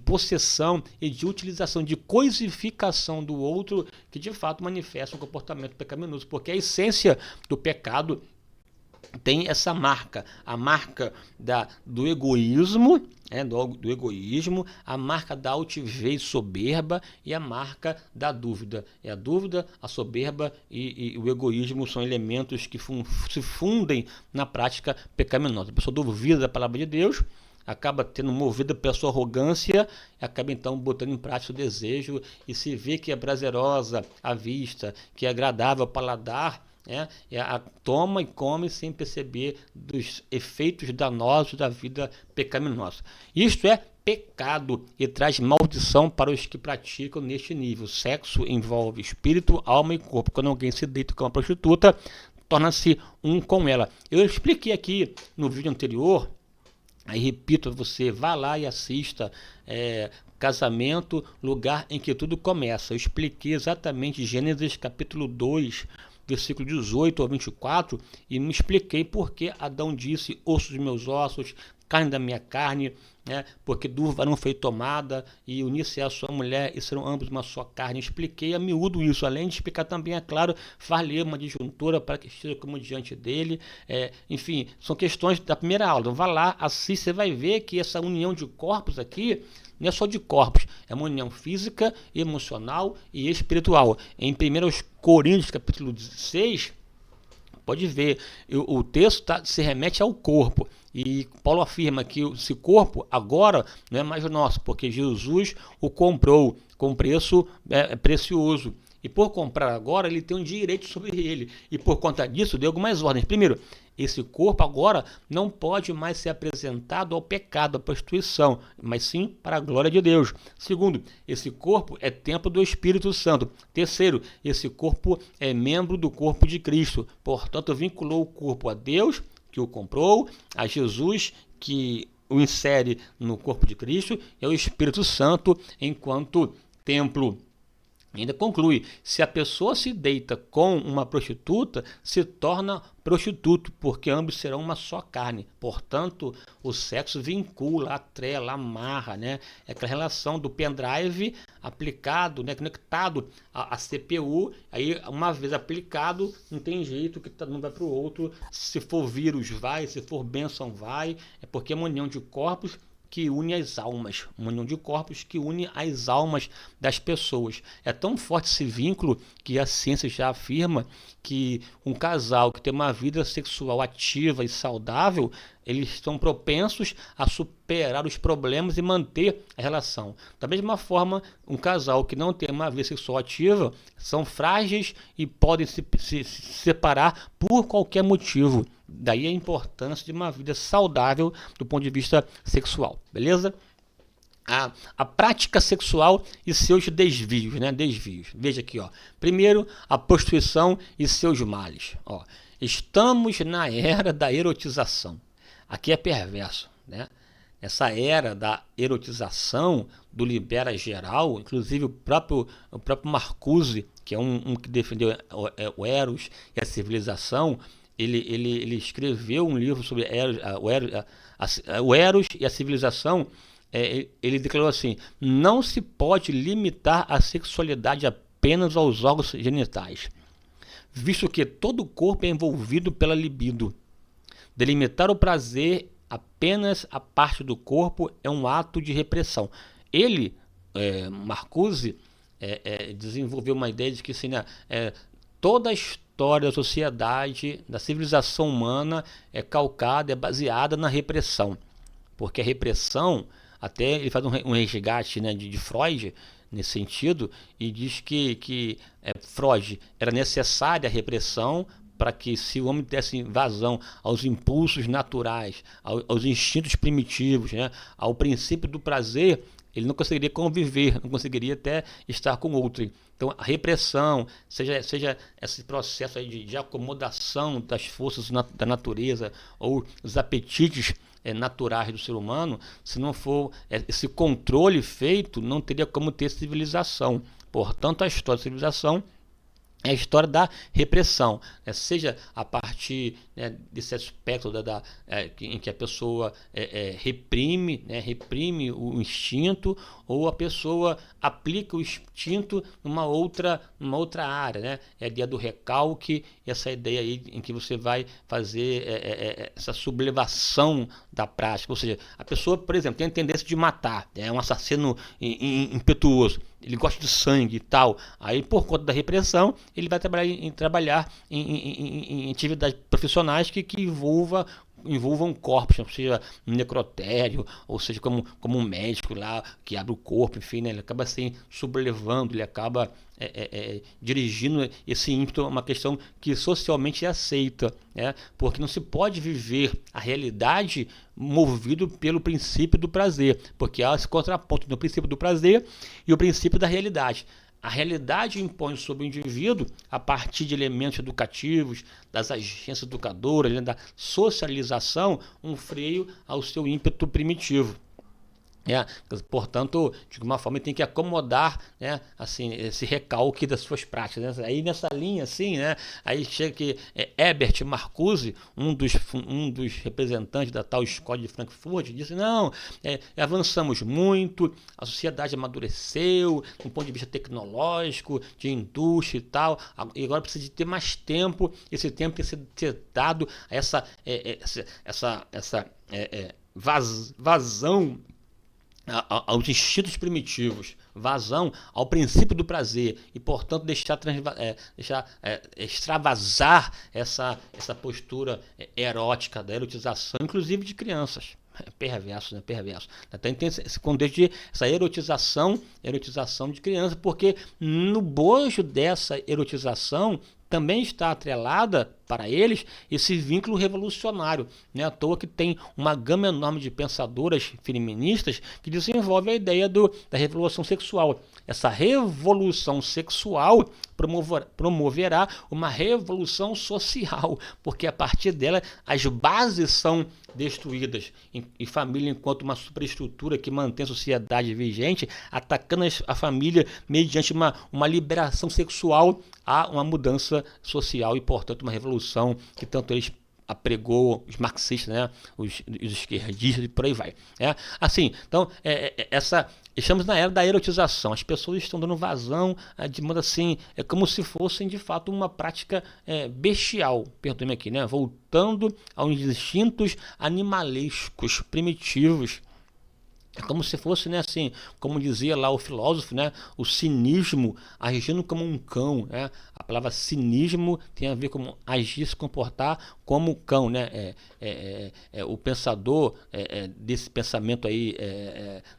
possessão e de utilização, de coisificação do outro, que de fato manifesta um comportamento pecaminoso, porque a essência do pecado tem essa marca, a marca do egoísmo, do egoísmo, a marca da altivez soberba e a marca da dúvida. A dúvida, a soberba e o egoísmo são elementos que se fundem na prática pecaminosa. A pessoa duvida da palavra de Deus, acaba tendo movida pela sua arrogância, acaba então botando em prática o desejo e se vê que é prazerosa à vista, que é agradável ao paladar, toma e come sem perceber dos efeitos danosos da vida pecaminosa. Isto é pecado e traz maldição para os que praticam neste nível. Sexo envolve espírito, alma e corpo. Quando alguém se deita com uma prostituta, torna-se um com ela. Eu expliquei aqui no vídeo anterior, aí repito a você, vá lá e assista Casamento, lugar em que tudo começa. Eu expliquei exatamente Gênesis capítulo 2, versículo 18 ao 24, e me expliquei por que Adão disse: osso dos meus ossos, carne da minha carne, porque do varão foi tomada, e unir-se a sua mulher, e serão ambos uma só carne. Expliquei a miúdo isso, além de explicar também, é claro, far-lhe uma disjuntura para que esteja como diante dele. Enfim, são questões da primeira aula. Então vá lá, assista, você vai ver que essa união de corpos aqui não é só de corpos, é uma união física, emocional e espiritual. Em 1 Coríntios capítulo 6, pode ver, o texto se remete ao corpo. E Paulo afirma que esse corpo agora não é mais nosso, porque Jesus o comprou com preço precioso. E por comprar agora, ele tem um direito sobre ele. E por conta disso, deu algumas ordens. Primeiro, esse corpo agora não pode mais ser apresentado ao pecado, à prostituição, mas sim para a glória de Deus. Segundo, esse corpo é templo do Espírito Santo. Terceiro, esse corpo é membro do corpo de Cristo. Portanto, vinculou o corpo a Deus, que o comprou, a Jesus, que o insere no corpo de Cristo, e ao Espírito Santo enquanto templo Ainda conclui, se a pessoa se deita com uma prostituta, se torna prostituto, porque ambos serão uma só carne. Portanto, o sexo vincula, atrela, amarra, né? É aquela relação do pendrive aplicado, né? Conectado à CPU, aí uma vez aplicado, não tem jeito que um vai para o outro. Se for vírus vai, se for bênção vai, é porque é uma união de corpos que une as almas, uma união de corpos que une as almas das pessoas. É tão forte esse vínculo que a ciência já afirma que um casal que tem uma vida sexual ativa e saudável, eles estão propensos a superar os problemas e manter a relação. Da mesma forma, um casal que não tem uma vida sexual ativa são frágeis e podem se separar por qualquer motivo. Daí a importância de uma vida saudável do ponto de vista sexual, beleza? A prática sexual e seus desvios, né? Desvios. Veja aqui, ó. Primeiro, a prostituição e seus males. Ó. Estamos na era da erotização. Aqui é perverso, né? Essa era da erotização, do libera geral, inclusive o próprio Marcuse, que é um que defendeu o Eros e a civilização, ele escreveu um livro sobre o Eros e a civilização. Ele declarou assim: não se pode limitar a sexualidade apenas aos órgãos genitais, visto que todo o corpo é envolvido pela libido. Delimitar o prazer apenas a parte do corpo é um ato de repressão. Ele, Marcuse, desenvolveu uma ideia de que assim, né, toda a história da sociedade, da civilização humana é calcada, é baseada na repressão. Porque a repressão, até ele faz um resgate, né, de Freud nesse sentido, e diz que Freud era necessária a repressão para que, se o homem desse vazão aos impulsos naturais, aos instintos primitivos, né, ao princípio do prazer, ele não conseguiria conviver, não conseguiria até estar com outro. Então, a repressão, seja esse processo aí de acomodação das forças da natureza ou os apetites naturais do ser humano, se não for esse controle feito, não teria como ter civilização. Portanto, a história da civilização é a história da repressão, seja a partir, né, desse aspecto em que a pessoa reprime o instinto, ou a pessoa aplica o instinto numa outra área, né? É a ideia do recalque, essa ideia aí em que você vai fazer essa sublevação da prática, ou seja, a pessoa, por exemplo, tem a tendência de matar, é um assassino impetuoso, ele gosta de sangue e tal, aí por conta da repressão ele vai trabalhar em atividades profissionais que envolvam corpos, seja um necrotério, ou seja, como um médico lá que abre o corpo, enfim, né, ele acaba se sublevando, ele acaba dirigindo esse ímpeto a uma questão que socialmente é aceita, né, porque não se pode viver a realidade movido pelo princípio do prazer, porque há esse contraponto no princípio do prazer e o princípio da realidade. A realidade impõe sobre o indivíduo, a partir de elementos educativos, das agências educadoras, né, da socialização, um freio ao seu ímpeto primitivo. Portanto, de alguma forma, ele tem que acomodar, né, assim, esse recalque das suas práticas, né? Aí nessa linha, assim, né, aí chega que Herbert Marcuse, um dos representantes da tal escola de Frankfurt, disse: não, avançamos muito, a sociedade amadureceu do ponto de vista tecnológico, de indústria e tal, e agora precisa de ter mais tempo, esse tempo tem que ser dado a essa vazão aos instintos primitivos, vazão ao princípio do prazer, e portanto deixar extravasar essa postura erótica da erotização, inclusive de crianças. É perverso, né? Perverso. Então tem esse contexto de essa erotização de crianças, porque no bojo dessa erotização também está atrelada para eles esse vínculo revolucionário. Não é à toa que tem uma gama enorme de pensadoras feministas que desenvolve a ideia da revolução sexual. Essa revolução sexual promoverá uma revolução social, porque a partir dela as bases são destruídas, e família enquanto uma superestrutura que mantém a sociedade vigente, atacando a família mediante uma liberação sexual, há uma mudança social e, portanto, uma revolução que tanto eles apregou, os marxistas, né, os esquerdistas e por aí vai. Assim, então, estamos na era da erotização. As pessoas estão dando vazão de modo assim, é como se fossem de fato uma prática bestial, perdoe-me aqui, né, voltando aos instintos animalescos, primitivos. É como se fosse, né, assim, como dizia lá o filósofo, né, o cinismo agindo como um cão, né? A palavra cinismo tem a ver com agir, se comportar como cão, né? O pensador desse pensamento aí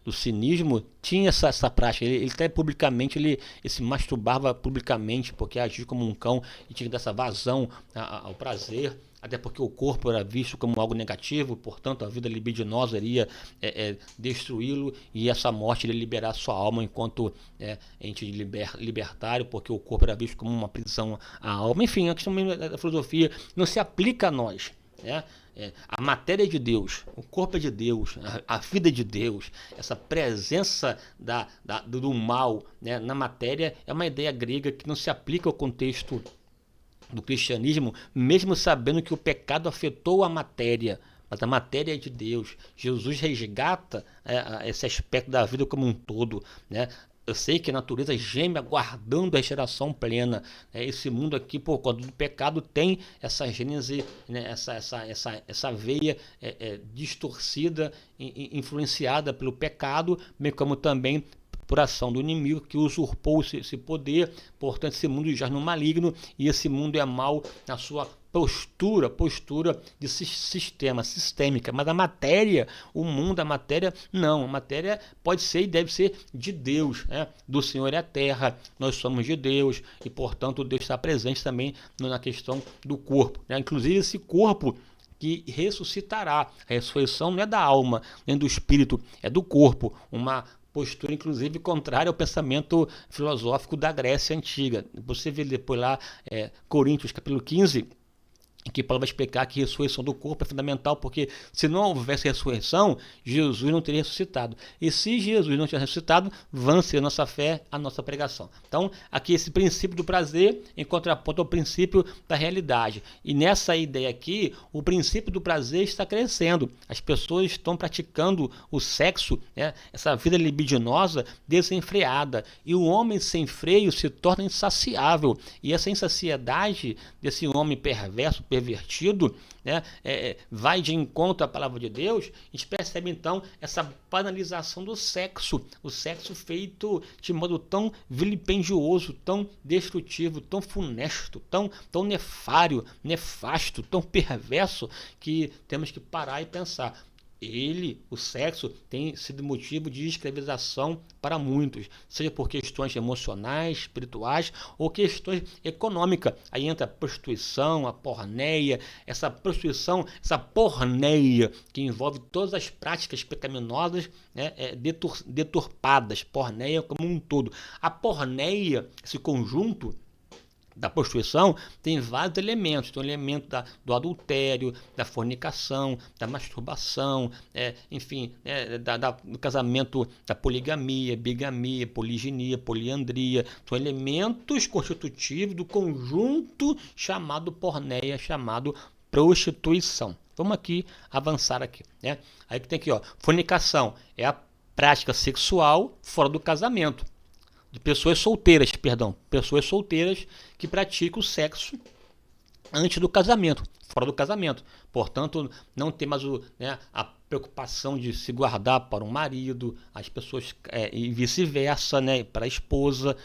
do cinismo tinha essa prática. Ele até publicamente ele se masturbava publicamente porque agia como um cão e tinha que dar essa vazão ao prazer. Até porque o corpo era visto como algo negativo, portanto a vida libidinosa iria destruí-lo, e essa morte iria liberar sua alma enquanto ente libertário, porque o corpo era visto como uma prisão à alma. Enfim, a questão da filosofia não se aplica a nós. A matéria é de Deus, o corpo é de Deus, a vida é de Deus. Essa presença do mal, né, na matéria é uma ideia grega que não se aplica ao contexto do cristianismo, mesmo sabendo que o pecado afetou a matéria, mas a matéria é de Deus. Jesus resgata esse aspecto da vida como um todo, né? Eu sei que a natureza geme aguardando a geração plena. Esse mundo aqui, por conta do pecado, tem essa gênese, né? essa veia distorcida, influenciada pelo pecado, bem como também por ação do inimigo que usurpou esse poder. Portanto, esse mundo jaz no maligno, e esse mundo é mau na sua postura de sistema, sistêmica. Mas a matéria, o mundo, a matéria, não. A matéria pode ser e deve ser de Deus, né? Do Senhor é a terra, nós somos de Deus, e portanto Deus está presente também na questão do corpo, né? Inclusive esse corpo que ressuscitará. A ressurreição não é da alma, nem do espírito, é do corpo. Uma postura, inclusive, contrária ao pensamento filosófico da Grécia Antiga. Você vê depois lá, Coríntios, capítulo 15, em que Paulo vai explicar que a ressurreição do corpo é fundamental, porque se não houvesse ressurreição, Jesus não teria ressuscitado. E se Jesus não tivesse ressuscitado, vã ser a nossa fé, a nossa pregação. Então, aqui esse princípio do prazer em contraponto ao princípio da realidade. E nessa ideia aqui, o princípio do prazer está crescendo. As pessoas estão praticando o sexo, né, essa vida libidinosa desenfreada. E o homem sem freio se torna insaciável. E essa insaciedade desse homem perverso, pervertido, né, vai de encontro à palavra de Deus. A gente percebe então essa banalização do sexo, o sexo feito de modo tão vilipendioso, tão destrutivo, tão funesto, tão nefasto, tão perverso, que temos que parar e pensar. O sexo, tem sido motivo de escravização para muitos, seja por questões emocionais, espirituais ou questões econômicas. Aí entra a prostituição, a porneia, essa prostituição, essa porneia que envolve todas as práticas pecaminosas, né, deturpadas, porneia como um todo. A porneia, esse conjunto da prostituição, tem vários elementos. Tem o elemento do adultério, da fornicação, da masturbação, enfim, do casamento, da poligamia, bigamia, poliginia, poliandria. São elementos constitutivos do conjunto chamado porneia, chamado prostituição. Vamos aqui avançar aqui, né? Aí que tem aqui, ó, fornicação é a prática sexual fora do casamento. De pessoas solteiras que praticam o sexo antes do casamento, fora do casamento. Portanto, não tem mais a preocupação de se guardar para um marido, as pessoas, e vice-versa, né, para a esposa,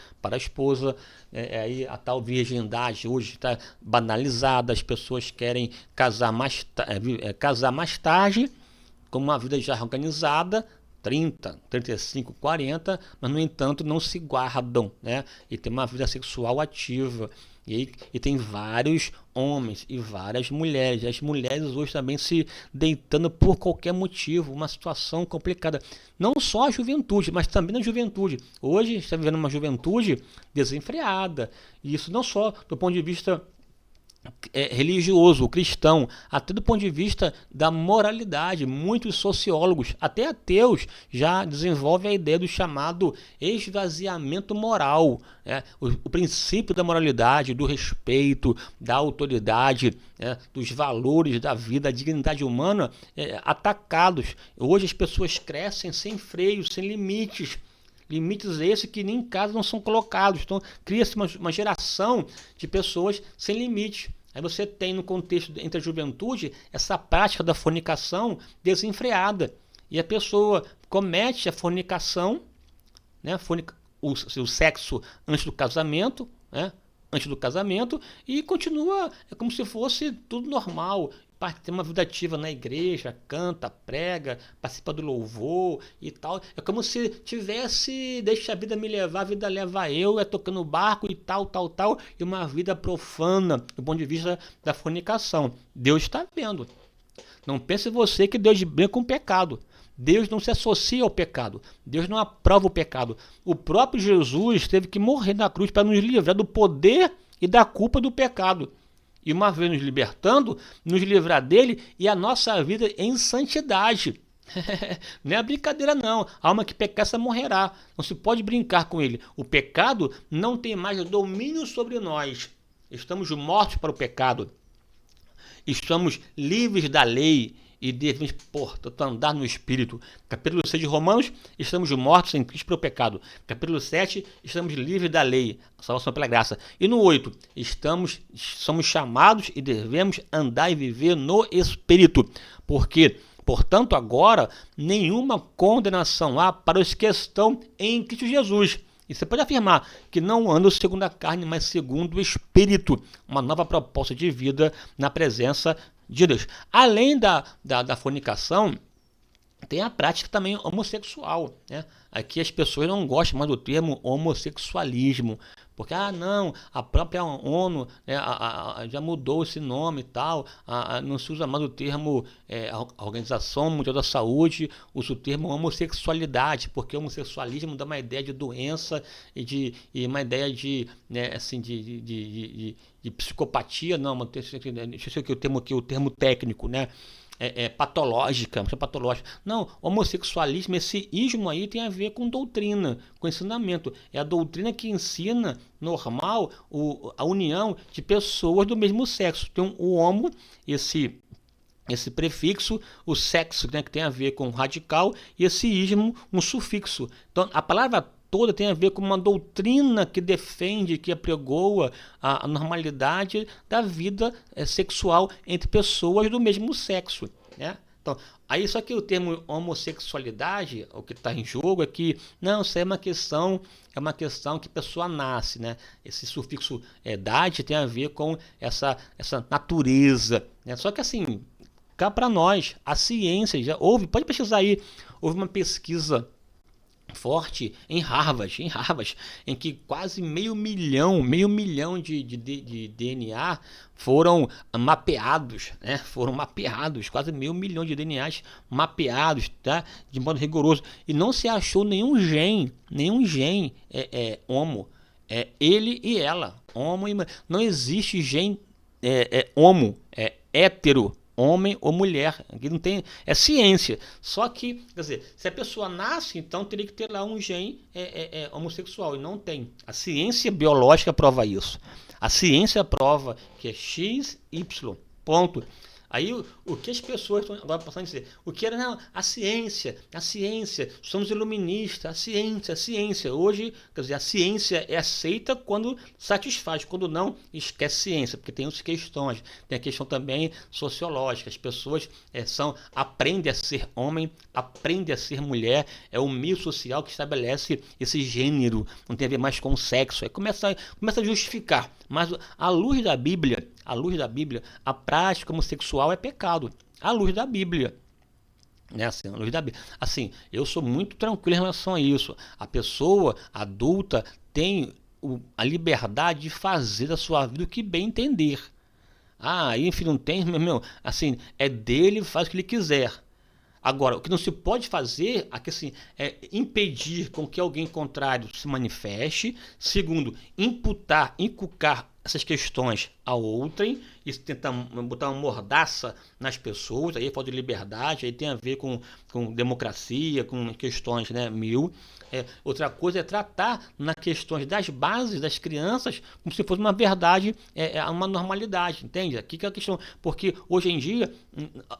aí a tal virgindade hoje está banalizada. As pessoas querem casar mais tarde, com uma vida já organizada, 30, 35, 40, mas no entanto não se guardam, né? E tem uma vida sexual ativa. E tem vários homens e várias mulheres. As mulheres hoje também se deitando por qualquer motivo, uma situação complicada. Não só a juventude, mas também na juventude. Hoje está vivendo uma juventude desenfreada. E isso não só do ponto de vista religioso, cristão, até do ponto de vista da moralidade. Muitos sociólogos, até ateus, já desenvolvem a ideia do chamado esvaziamento moral, né? O princípio da moralidade, do respeito, da autoridade, né? Dos valores da vida, da dignidade humana, atacados. Hoje as pessoas crescem sem freios, sem limites. Limites esses que nem em casa não são colocados. Então, cria-se uma geração de pessoas sem limites. Aí você tem no contexto entre a juventude essa prática da fornicação desenfreada. E a pessoa comete a fornicação, né, o sexo antes do casamento, né, e continua como se fosse tudo normal. Tem uma vida ativa na igreja, canta, prega, participa do louvor e tal. É como se tivesse, deixa a vida me levar, a vida leva eu, tocando barco e tal, e uma vida profana do ponto de vista da fornicação. Deus está vendo. Não pense você que Deus brinca com o pecado. Deus não se associa ao pecado. Deus não aprova o pecado. O próprio Jesus teve que morrer na cruz para nos livrar do poder e da culpa do pecado. E uma vez nos libertando, nos livrar dele e a nossa vida em santidade. Não é brincadeira não. A alma que pecar, essa morrerá. Não se pode brincar com ele. O pecado não tem mais domínio sobre nós. Estamos mortos para o pecado. Estamos livres da lei e devemos, portanto, andar no Espírito. Capítulo 6 de Romanos, estamos mortos em Cristo para o pecado. Capítulo 7, estamos livres da lei, salvação pela graça. E no 8, somos chamados e devemos andar e viver no Espírito. Porque, portanto, agora, nenhuma condenação há para os que estão em Cristo Jesus. E você pode afirmar que não andam segundo a carne, mas segundo o Espírito. Uma nova proposta de vida na presença de Deus. Além da fornicação, tem a prática também homossexual, né? Aqui as pessoas não gostam mais do termo homossexualismo, porque, não, a própria ONU, né, já mudou esse nome e tal, não se usa mais o termo, a Organização Mundial da Saúde usa o termo homossexualidade, porque o homossexualismo dá uma ideia de doença e uma ideia de, né, assim, de psicopatia, não, deixa eu ver aqui o termo técnico, né? Patológica. Não, homossexualismo, esse ismo aí tem a ver com doutrina, com ensinamento. É a doutrina que ensina normal a união de pessoas do mesmo sexo. Então, o homo, esse prefixo, o sexo, né, que tem a ver com radical, e esse ismo, um sufixo. Então, a palavra toda tem a ver com uma doutrina que defende, que apregoa a normalidade da vida sexual entre pessoas do mesmo sexo, né? Então, aí só que o termo homossexualidade, o que está em jogo é que, não, isso é uma questão que a pessoa nasce, né? Esse sufixo idade tem a ver com essa natureza, né? Só que assim, cá para nós, a ciência já houve, pode pesquisar aí, houve uma pesquisa forte em Harvard, em que quase meio milhão de DNA foram mapeados, né? Quase meio milhão de DNAs mapeados, tá? De modo rigoroso, e não se achou nenhum gene homo, ele e ela, homo e mulher. Não existe gene homo, hétero, homem ou mulher, aqui não tem, é ciência. Só que, quer dizer, se a pessoa nasce, então teria que ter lá um gene homossexual, e não tem. A ciência biológica prova isso. A ciência prova que é XY, ponto. Aí o que as pessoas estão agora passando a dizer? O que era, não, a ciência, somos iluministas, a ciência. Hoje, quer dizer, a ciência é aceita quando satisfaz, quando não, esquece ciência, porque tem outras questões. Tem a questão também sociológica, as pessoas aprendem a ser homem, aprendem a ser mulher, é o meio social que estabelece esse gênero, não tem a ver mais com o sexo. Aí começa a justificar, mas à luz da Bíblia, a prática homossexual é pecado. À luz da Bíblia. né? Assim, à luz da Bíblia. Assim, eu sou muito tranquilo em relação a isso. A pessoa adulta tem a liberdade de fazer da sua vida o que bem entender. Ah, enfim, não tem, meu, assim, é dele, faz o que ele quiser. Agora, o que não se pode fazer aqui, assim, é impedir com que alguém contrário se manifeste. Segundo, inculcar essas questões a outrem, isso tentar botar uma mordaça nas pessoas, aí falta de liberdade, aí tem a ver com democracia, com questões, né, mil. Outra coisa é tratar nas questões das bases das crianças como se fosse uma verdade, uma normalidade, entende? Aqui que é a questão, porque hoje em dia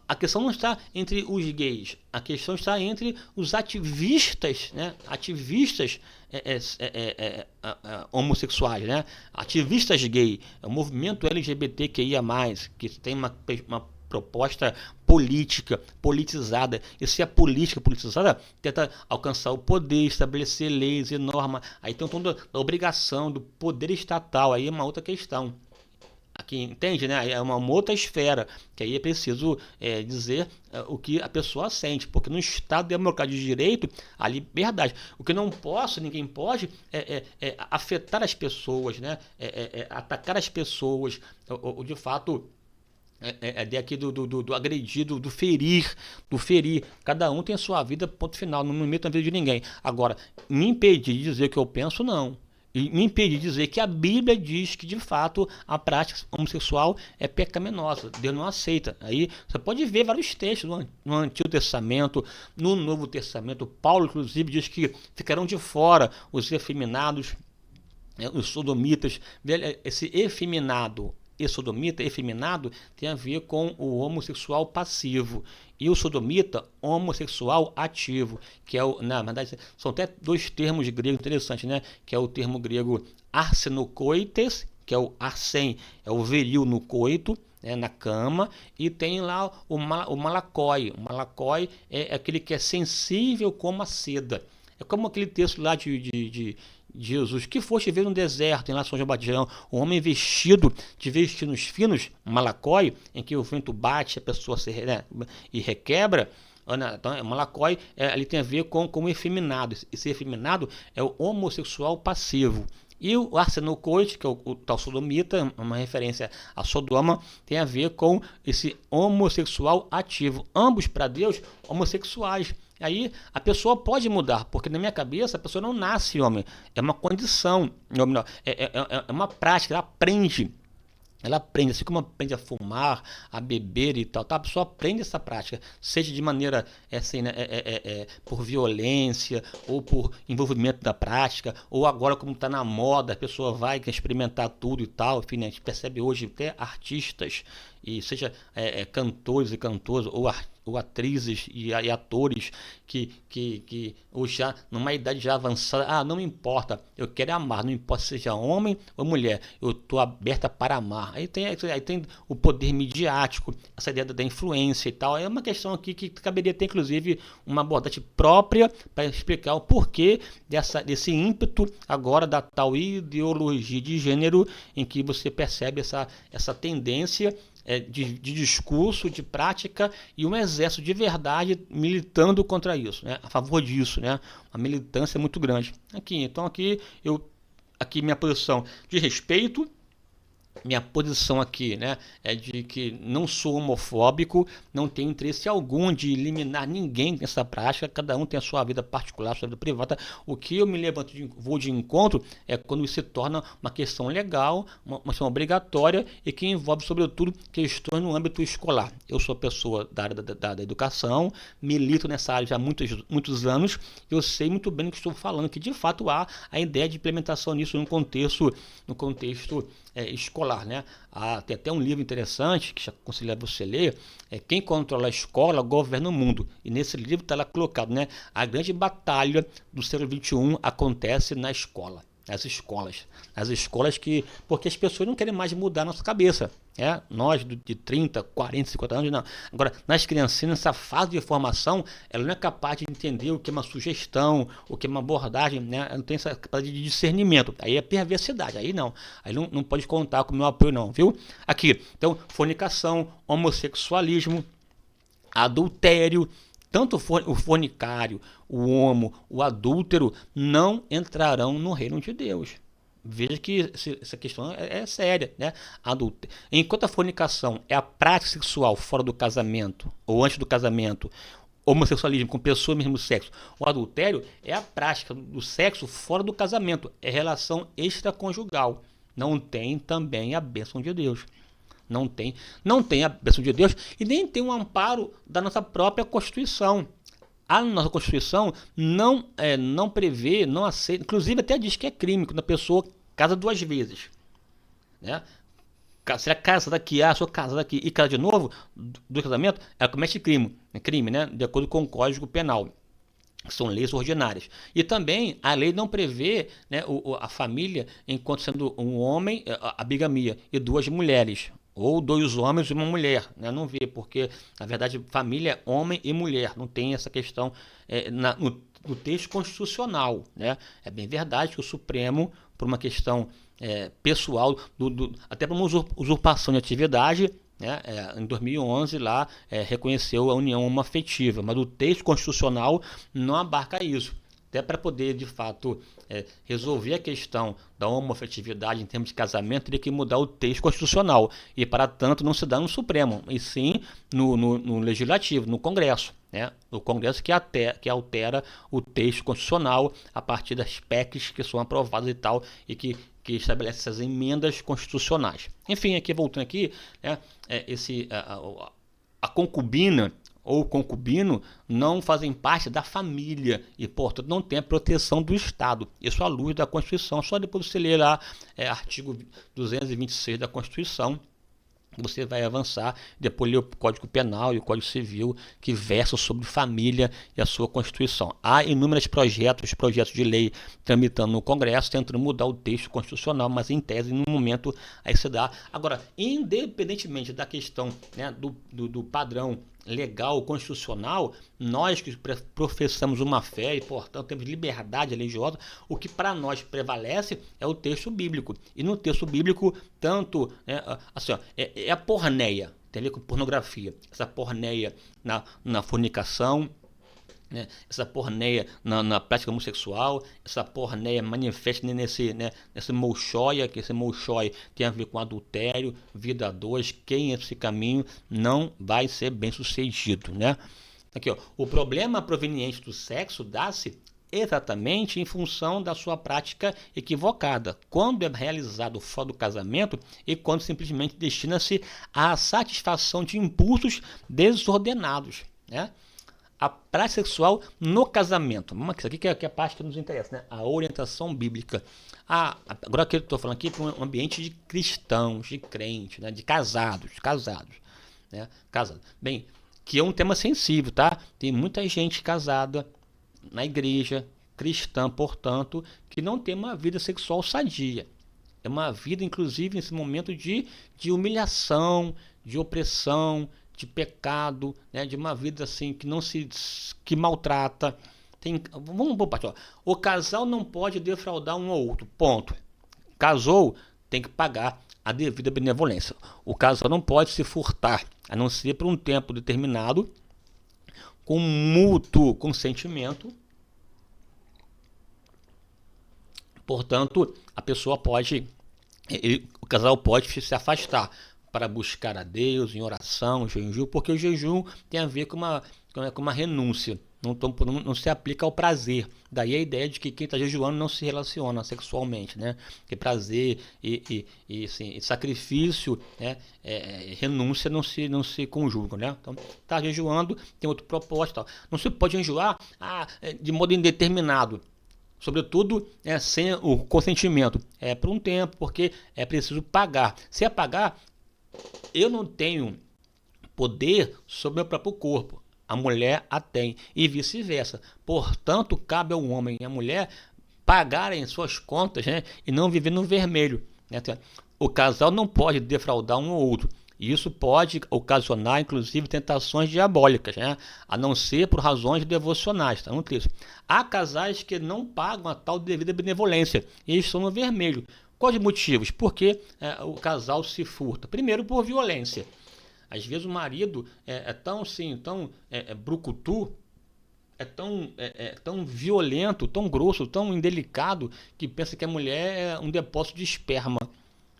a questão não está entre os gays, a questão está entre os ativistas, né? Ativistas homossexuais, né? Ativistas gay, o movimento LGBTQIA+, que tem uma proposta política, politizada. E se a política politizada tenta alcançar o poder, estabelecer leis e normas, aí tem toda a obrigação do poder estatal, aí é uma outra questão. Aqui, entende, né? É uma outra esfera, que aí é preciso dizer o que a pessoa sente, porque no Estado democrático de direito, a liberdade. O que não posso, ninguém pode, afetar as pessoas, né? Atacar as pessoas, ou de fato aqui do agredido, do ferir, Cada um tem a sua vida, ponto final, não me meto na vida de ninguém. Agora, me impedir de dizer o que eu penso, não. E me impedir de dizer que a Bíblia diz que, de fato, a prática homossexual é pecaminosa. Deus não aceita. Aí você pode ver vários textos no Antigo Testamento, no Novo Testamento. Paulo, inclusive, diz que ficarão de fora os efeminados, os sodomitas. Esse efeminado e sodomita, efeminado, tem a ver com o homossexual passivo. E o sodomita, homossexual ativo, que na verdade, são até dois termos gregos interessantes, né? Que é o termo grego arsenokoites, que é o arsen, é o viril no coito, na cama, e tem lá o malakoi. O malakoi é aquele que é sensível como a seda. É como aquele texto lá de Jesus, que foste ver no deserto, em lá São João Batista, um homem vestido de vestidos finos, malacói, em que o vento bate, a pessoa e requebra. Então, malacói ali tem a ver com o efeminado. Esse efeminado é o homossexual passivo. E o arsenocoite, que é o tal sodomita, uma referência a Sodoma, tem a ver com esse homossexual ativo. Ambos, para Deus, homossexuais. Aí a pessoa pode mudar, porque na minha cabeça a pessoa não nasce homem, é uma condição, é uma prática, ela aprende. Ela aprende, assim como aprende a fumar, a beber e tal, tá? A pessoa aprende essa prática, seja de maneira assim, né, por violência, ou por envolvimento da prática, ou agora como está na moda, a pessoa vai experimentar tudo e tal, enfim, né, a gente percebe hoje até artistas, e seja cantores e cantoras, ou atrizes e atores que hoje já numa idade já avançada, não me importa, eu quero amar, não importa se seja homem ou mulher, eu estou aberta para amar. Aí tem o poder midiático, essa ideia da influência e tal. É uma questão aqui que caberia ter inclusive uma abordagem própria para explicar o porquê desse ímpeto agora da tal ideologia de gênero, em que você percebe essa tendência de discurso, de prática, e um exército de verdade militando contra isso, né? A favor disso, né? Uma militância muito grande. Então aqui minha posição de respeito, minha posição aqui, né, é de que não sou homofóbico, não tenho interesse algum de eliminar ninguém nessa prática, cada um tem a sua vida particular, sua vida privada. O que eu me levanto, vou de encontro, é quando isso se torna uma questão legal, uma questão obrigatória e que envolve, sobretudo, questões no âmbito escolar. Eu sou pessoa da área da educação, milito nessa área já há muitos anos, eu sei muito bem o que estou falando, que de fato há a ideia de implementação nisso no contexto escolar, né? Tem até um livro interessante que aconselho você ler, Quem Controla a Escola Governa o Mundo, e nesse livro está lá colocado, né? A grande batalha do século XXI acontece na escola, nas escolas porque as pessoas não querem mais mudar a nossa cabeça, nós de 30, 40, 50 anos, não. Agora, nas criancinhas, nessa fase de formação, ela não é capaz de entender o que é uma sugestão, o que é uma abordagem, né? Ela não tem essa capacidade de discernimento, aí é perversidade, aí não pode contar com o meu apoio não, viu? Aqui, então, fornicação, homossexualismo, adultério, tanto o fornicário, o homo, o adúltero não entrarão no reino de Deus. Veja que essa questão é séria, né? Enquanto a fornicação é a prática sexual fora do casamento ou antes do casamento, homossexualismo com pessoas do mesmo sexo, o adultério é a prática do sexo fora do casamento, é relação extraconjugal. Não tem também a bênção de Deus. Não tem a bênção de Deus e nem tem um amparo da nossa própria Constituição. A nossa Constituição não prevê, não aceita, inclusive até diz que é crime quando a pessoa casa 2 vezes. Né? Se ela casa daqui, sou casada aqui e casa de novo, do casamento, ela comete crime, né? De acordo com o Código Penal. São leis ordinárias. E também a lei não prevê, né, a família enquanto sendo um homem, a bigamia, e 2 mulheres. Ou 2 homens e uma mulher, né? Não vê, porque, na verdade, família é homem e mulher. Não tem essa questão no texto constitucional, né? É bem verdade que o Supremo, por uma questão pessoal, até por uma usurpação de atividade, né, em 2011 lá reconheceu a união homoafetiva, mas o texto constitucional não abarca isso. Até para poder, de fato, resolver a questão da homoafetividade em termos de casamento, teria que mudar o texto constitucional. E, para tanto, não se dá no Supremo, e sim no Legislativo, no Congresso. Né? O Congresso que altera o texto constitucional a partir das PECs que são aprovadas e tal, e que estabelece essas emendas constitucionais. Enfim, aqui voltando aqui, né, a concubina ou concubino não fazem parte da família e, portanto, não tem a proteção do Estado. Isso à luz da Constituição. Só depois você ler lá artigo 226 da Constituição, você vai avançar, depois ler o Código Penal e o Código Civil, que versam sobre família e a sua Constituição. Há inúmeros projetos de lei tramitando no Congresso, tentando mudar o texto constitucional, mas em tese, no momento, aí se dá. Agora, independentemente da questão, né, do padrão legal, constitucional, nós que professamos uma fé e, portanto, temos liberdade religiosa, o que para nós prevalece é o texto bíblico. E no texto bíblico, tanto, né, assim, é a porneia, tem a ver com pornografia, essa porneia na fornicação, né, essa porneia na prática homossexual, essa porneia manifesta nesse molchóia, que esse molchóia tem a ver com adultério, vida a 2, quem é esse caminho não vai ser bem sucedido, né? Aqui, ó, o problema proveniente do sexo dá-se exatamente em função da sua prática equivocada, quando é realizado fora do casamento e quando simplesmente destina-se à satisfação de impulsos desordenados, né? A prática sexual no casamento. Isso aqui que é a parte que nos interessa, né? A orientação bíblica. Agora que eu estou falando aqui para um ambiente de cristãos, de crentes, né? De casados, né? Casados. Bem, que é um tema sensível, tá? Tem muita gente casada na igreja, cristã, portanto, que não tem uma vida sexual sadia. É uma vida, inclusive, nesse momento de humilhação, de opressão, de pecado, né, de uma vida assim que maltrata. Vamos por parte. O casal não pode defraudar um ou outro. Ponto. Casou, tem que pagar a devida benevolência. O casal não pode se furtar, a não ser por um tempo determinado, com mútuo consentimento. Portanto, o casal pode se afastar para buscar a Deus em oração, jejum, porque o jejum tem a ver com uma renúncia, não se aplica ao prazer. Daí a ideia de que quem está jejuando não se relaciona sexualmente, né? Que prazer e sacrifício, né? Renúncia não se conjugam, né? Então, está jejuando, tem outro propósito. Tal. Não se pode jejuar de modo indeterminado. Sobretudo sem o consentimento. É por um tempo, porque é preciso pagar. Se é pagar, eu não tenho poder sobre o meu próprio corpo. A mulher a tem. E vice-versa. Portanto, cabe ao homem e à mulher pagarem suas contas, né, e não viver no vermelho. Né? O casal não pode defraudar um ou outro. E isso pode ocasionar, inclusive, tentações diabólicas, né? A não ser por razões devocionais. Tá no texto. Há casais que não pagam a tal devida benevolência e eles estão no vermelho. Quais motivos? Porque o casal se furta. Primeiro, por violência. Às vezes o marido é tão brucutu, tão violento, tão grosso, tão indelicado, que pensa que a mulher é um depósito de esperma.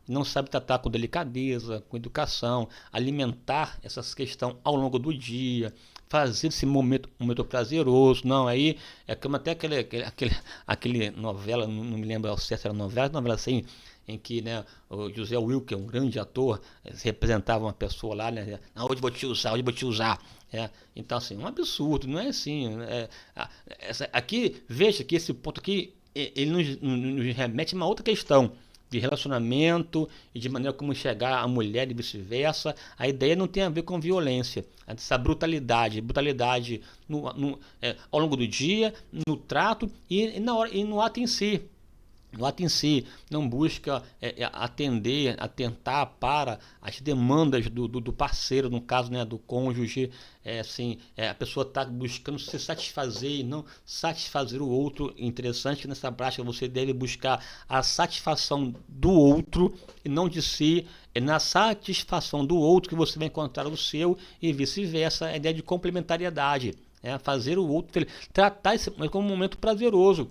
Não sabe tratar com delicadeza, com educação, alimentar essa questão ao longo do dia, fazer esse momento prazeroso. Não, aí é como até aquele novela, não me lembro ao certo se era novela assim, em que, né, o José Wilker, um grande ator, representava uma pessoa lá, né, hoje vou te usar, hoje vou te usar. Então, assim, um absurdo, não é assim. Aqui, veja que esse ponto aqui, ele nos remete a uma outra questão de relacionamento e de maneira como enxergar a mulher e vice-versa. A ideia não tem a ver com violência, essa brutalidade ao longo do dia, no trato e no ato em si. O ato em si não busca atentar para as demandas do parceiro, no caso, né, do cônjuge. A pessoa está buscando se satisfazer e não satisfazer o outro. Interessante que nessa prática você deve buscar a satisfação do outro e não de si. É na satisfação do outro que você vai encontrar o seu e vice-versa. A ideia de complementariedade. Fazer o outro, tratar esse como um momento prazeroso.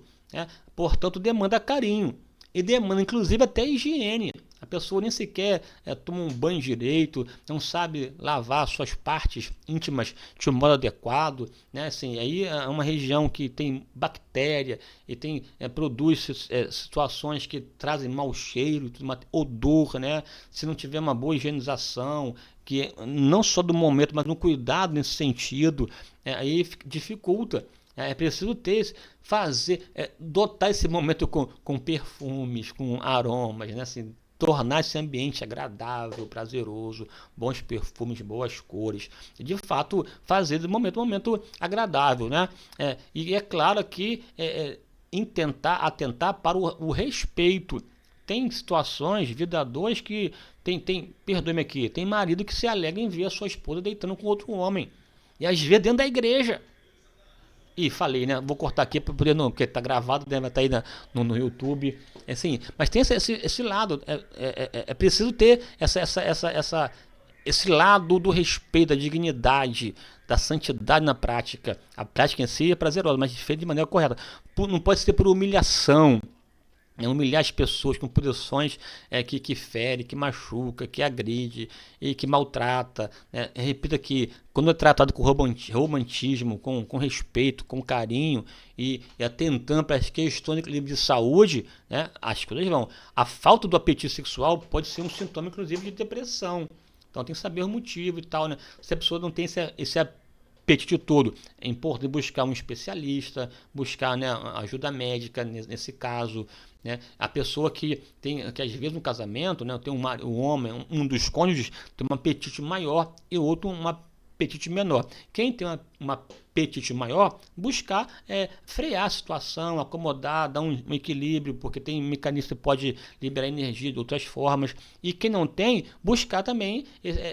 Portanto, demanda carinho e demanda inclusive até higiene. A pessoa nem sequer toma um banho direito, não sabe lavar suas partes íntimas de um modo adequado, né? Assim, aí é uma região que tem bactéria e produz situações que trazem mau cheiro, odor, né? Se não tiver uma boa higienização, que não só do momento, mas no cuidado nesse sentido, aí dificulta. É preciso dotar esse momento com perfumes, com aromas, né? Assim, tornar esse ambiente agradável, prazeroso, bons perfumes, boas cores, e de fato fazer do momento um momento agradável, né? E é claro que atentar para o respeito. Tem situações, vida dois, que perdoe-me aqui, tem marido que se alegra em ver a sua esposa deitando com outro homem, e às vezes dentro da igreja. E falei, né? Vou cortar aqui porque tá gravado, né? Vai estar aí no YouTube. Assim, mas tem esse lado. É preciso ter esse lado do respeito, da dignidade, da santidade na prática. A prática em si é prazerosa, mas feita de maneira correta. Não pode ser por humilhação. Humilhar as pessoas com posições que fere, que machuca, que agride e que maltrata. Repito aqui, quando é tratado com romantismo, com respeito, com carinho e atentando para as questões de saúde, né, as coisas vão. A falta do apetite sexual pode ser um sintoma, inclusive, de depressão. Então tem que saber o motivo e tal, né? Se a pessoa não tem esse apetite todo, é importante buscar um especialista, buscar, né, ajuda médica nesse caso, né? A pessoa que às vezes no casamento, né, tem um homem, um dos cônjuges tem um apetite maior e o outro um apetite menor. Quem tem um apetite maior, buscar frear a situação, acomodar, dar um equilíbrio, porque tem mecanismo que pode liberar energia de outras formas. E quem não tem, buscar também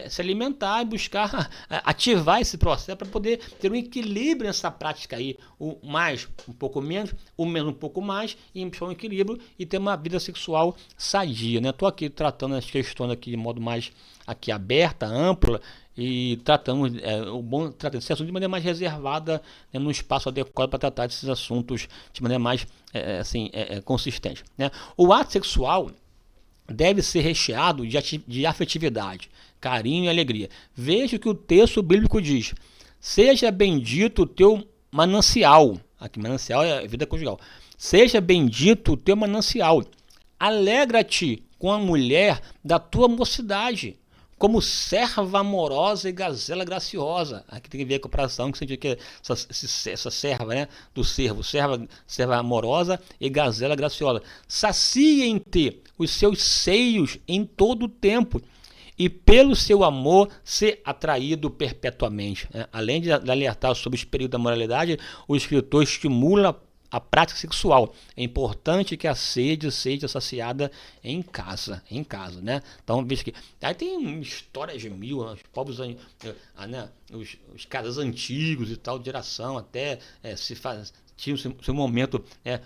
se alimentar e buscar ativar esse processo para poder ter um equilíbrio nessa prática aí. O mais, um pouco menos, o menos, um pouco mais, e achar um equilíbrio e ter uma vida sexual sadia, né? Estou aqui tratando as questões aqui de modo mais aqui aberta, ampla, e tratamos esse assunto de maneira mais reservada, né, num espaço adequado para tratar desses assuntos de maneira mais consistente, né? O ato sexual deve ser recheado de afetividade, carinho e alegria. Veja o que o texto bíblico diz: seja bendito o teu manancial. Aqui, manancial é a vida conjugal. Seja bendito o teu manancial. Alegra-te com a mulher da tua mocidade, como serva amorosa e gazela graciosa. Aqui tem que ver a comparação, que você que essa serva, né, do serva amorosa e gazela graciosa. Saciem-te os seus seios em todo o tempo, e pelo seu amor ser atraído perpetuamente. Além de alertar sobre os perigos da moralidade, o escritor estimula a prática sexual. É importante que a sede seja saciada em casa, né? Então, veja que aí tem histórias de os povos, né, os caras antigos e tal, de geração, até tinham seu momento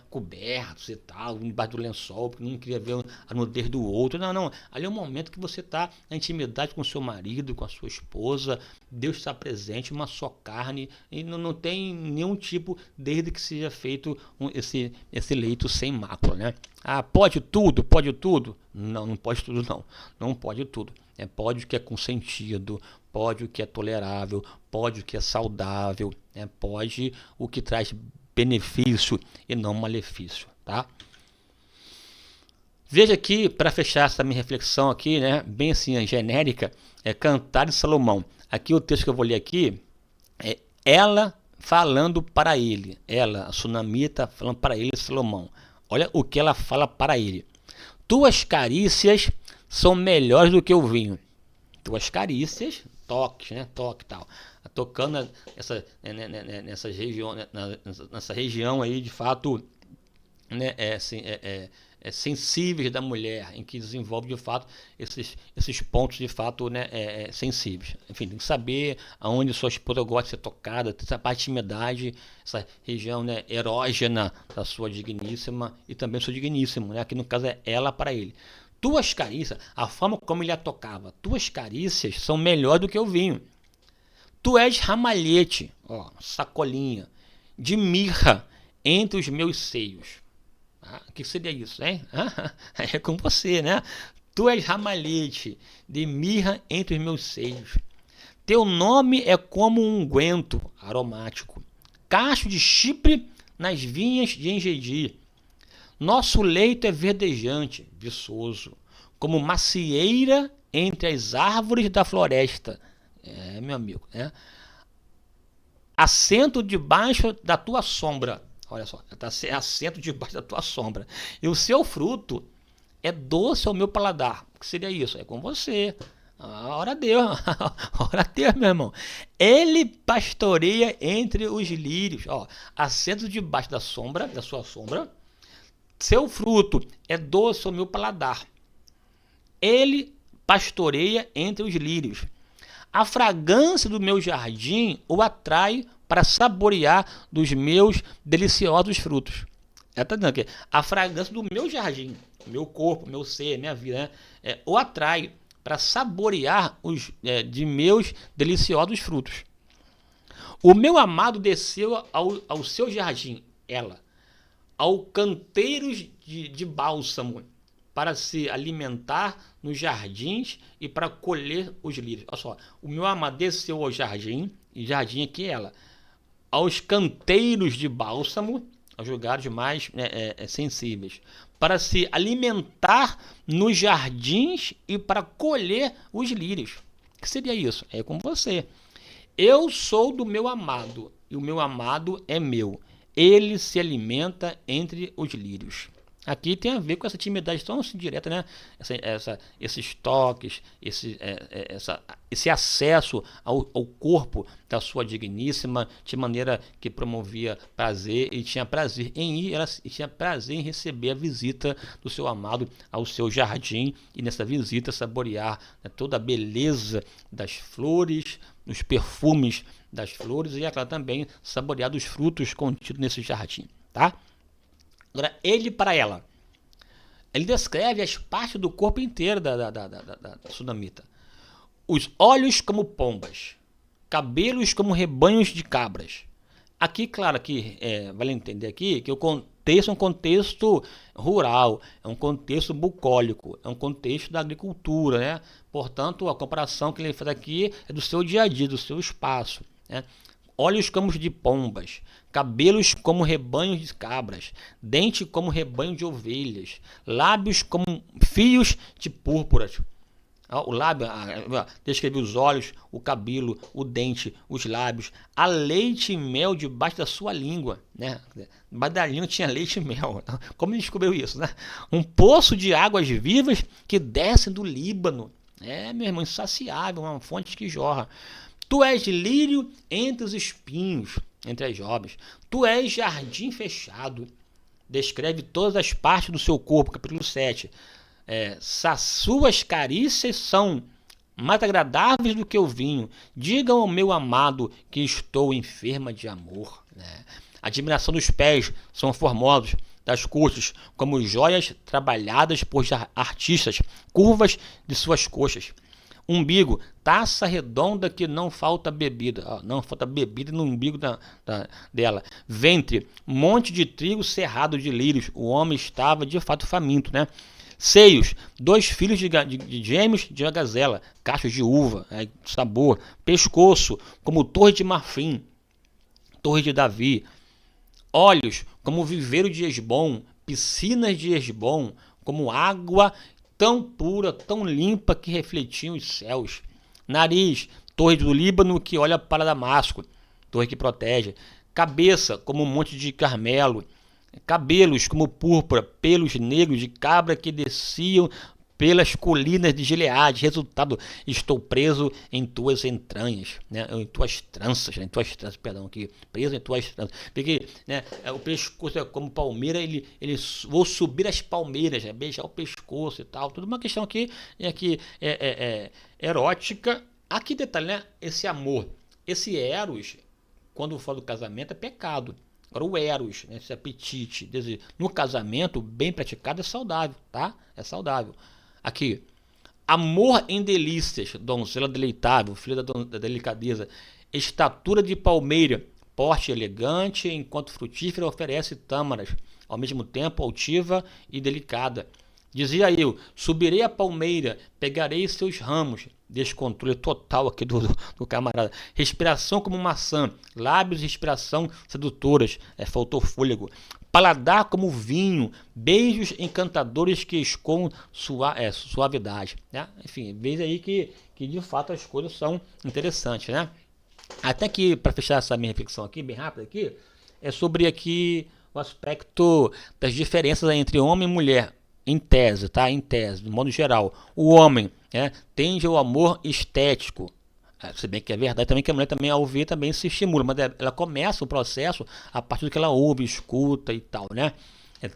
cobertos e tal, embaixo do lençol, porque não queria ver a nudez do outro. Não. Ali é um momento que você está na intimidade com o seu marido, com a sua esposa. Deus está presente, uma só carne, e não tem nenhum tipo, desde que seja feito esse leito sem mácula, né? Pode tudo? Pode tudo? Não pode tudo, não. Não pode tudo. Pode o que é consentido, pode o que é tolerável, pode o que é saudável, pode o que traz benefício e não malefício, tá? Veja aqui, para fechar essa minha reflexão aqui, né, bem assim, genérica, Cantar de Salomão. Aqui o texto que eu vou ler aqui é ela falando para ele, ela, a sunamita, falando para ele, Salomão. Olha o que ela fala para ele. Tuas carícias são melhores do que o vinho. Tuas carícias, toques, né? Toque e tal. Tocando nessa região aí, de fato, né? Sensíveis da mulher, em que desenvolve, de fato, esses pontos, de fato, né? Sensíveis. Enfim, tem que saber aonde sua esposa gosta de ser tocada, essa parte de intimidade, essa região, né? Erógena da sua digníssima e também do seu digníssimo, né? Aqui no caso é ela para ele. Tuas carícias, a forma como ele a tocava, tuas carícias são melhor do que o vinho. Tu és ramalhete, sacolinha, de mirra entre os meus seios. O que seria isso, hein? É com você, né? Tu és ramalhete, de mirra entre os meus seios. Teu nome é como um unguento aromático, cacho de Chipre nas vinhas de Engedi. Nosso leito é verdejante, viçoso, como macieira entre as árvores da floresta. Meu amigo, né? Assento debaixo da tua sombra. Olha só, assento debaixo da tua sombra. E o seu fruto é doce ao meu paladar. O que seria isso? É com você. Ora Deus, ora Deus, meu irmão. Ele pastoreia entre os lírios. Assento debaixo da sua sombra. Seu fruto é doce ao meu paladar. Ele pastoreia entre os lírios. A fragrância do meu jardim o atrai para saborear dos meus deliciosos frutos. Está dizendo aqui, a fragrância do meu jardim, meu corpo, meu ser, minha vida, o atrai para saborear de meus deliciosos frutos. O meu amado desceu ao seu jardim, ela, ao canteiros de bálsamo, para se alimentar nos jardins e para colher os lírios. Olha só, o meu amado desceu ao jardim, e jardim aqui é ela, aos canteiros de bálsamo, aos lugares mais sensíveis, para se alimentar nos jardins e para colher os lírios. O que seria isso? É com você. Eu sou do meu amado, e o meu amado é meu. Ele se alimenta entre os lírios. Aqui tem a ver com essa intimidade tão assim, direta, né? Esses toques, esse acesso ao corpo da sua digníssima, de maneira que promovia prazer e tinha prazer em ir, e tinha prazer em receber a visita do seu amado ao seu jardim, e nessa visita saborear, né, toda a beleza das flores, os perfumes das flores, e claro, também saborear dos frutos contidos nesse jardim, tá? Agora, ele para ela. Ele descreve as partes do corpo inteiro da sunamita. Os olhos como pombas, cabelos como rebanhos de cabras. Aqui, claro, que vale entender aqui que o contexto é um contexto rural, é um contexto bucólico, é um contexto da agricultura, né? Portanto, a comparação que ele faz aqui é do seu dia a dia, do seu espaço, né? Olhos como de pombas, cabelos como rebanhos de cabras, dente como rebanho de ovelhas, lábios como fios de púrpuras. O lábio, descrevi os olhos, o cabelo, o dente, os lábios, a leite e mel debaixo da sua língua, né? Debaixo da língua tinha leite e mel. Como ele descobriu isso, né? Um poço de águas vivas que descem do Líbano. Meu irmão, insaciável, uma fonte que jorra. Tu és lírio entre os espinhos, entre as jovens. Tu és jardim fechado. Descreve todas as partes do seu corpo, capítulo 7. Suas carícias são mais agradáveis do que o vinho. Digam ao meu amado que estou enferma de amor. Admiração dos pés, são formosos. Das coxas, como joias trabalhadas por artistas, curvas de suas coxas. Umbigo, taça redonda que não falta bebida. Não falta bebida no umbigo dela. Ventre, monte de trigo cerrado de lírios. O homem estava de fato faminto, né? Seios, 2 filhos de gêmeos de uma gazela, cachos de uva, sabor. Pescoço, como torre de marfim, torre de Davi. Olhos, como viveiro de Hesbom, piscinas de Hesbom, como água tão pura, tão limpa que refletiam os céus. Nariz, torre do Líbano que olha para Damasco, torre que protege. Cabeça, como um monte de Carmelo. Cabelos, como púrpura, pelos negros de cabra que desciam pelas colinas de Gileade. Resultado, estou preso em tuas entranhas, né? Em tuas tranças, né? Em tuas tranças, perdão, aqui, preso em tuas tranças. Porque, né, o pescoço é como palmeira, vou subir as palmeiras, né? Beijar o pescoço e tal. Tudo uma questão aqui, erótica. Aqui detalhe, né? Esse amor, esse eros, quando fala do casamento, é pecado. Agora o eros, né, esse apetite, no casamento, bem praticado, é saudável, tá? É saudável. Aqui, amor em delícias, donzela deleitável, filha da delicadeza, estatura de palmeira, porte elegante, enquanto frutífera oferece tâmaras, ao mesmo tempo altiva e delicada. Dizia eu, subirei a palmeira, pegarei seus ramos. Descontrole total aqui do camarada. Respiração como maçã, lábios e respiração sedutoras, faltou fôlego. Paladar como vinho, beijos encantadores que escondem suavidade, né? Enfim, veja aí que de fato as coisas são interessantes, né? Até que, para fechar essa minha reflexão aqui, bem rápida aqui, é sobre aqui o aspecto das diferenças entre homem e mulher. Em tese, tá? Em tese, de modo geral. O homem, né, tende ao amor estético. Se bem que é verdade também que a mulher também, ao ouvir, também se estimula. Mas ela começa o processo a partir do que ela ouve, escuta e tal, né?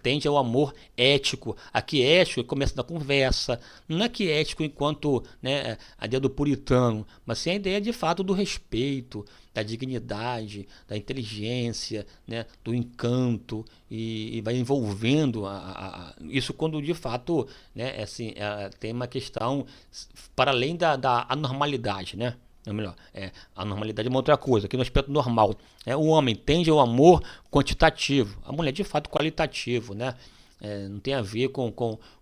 Tende ao amor ético. Aqui ético começa na conversa. Não é que ético enquanto, né, a ideia do puritano, mas sim a ideia de fato do respeito, da dignidade, da inteligência, né, do encanto, e vai envolvendo isso quando de fato, né, assim, tem uma questão para além da anormalidade, né? Ou melhor, a normalidade é uma outra coisa, aqui no aspecto normal. O homem tende ao amor quantitativo, a mulher de fato qualitativo, né? Não tem a ver com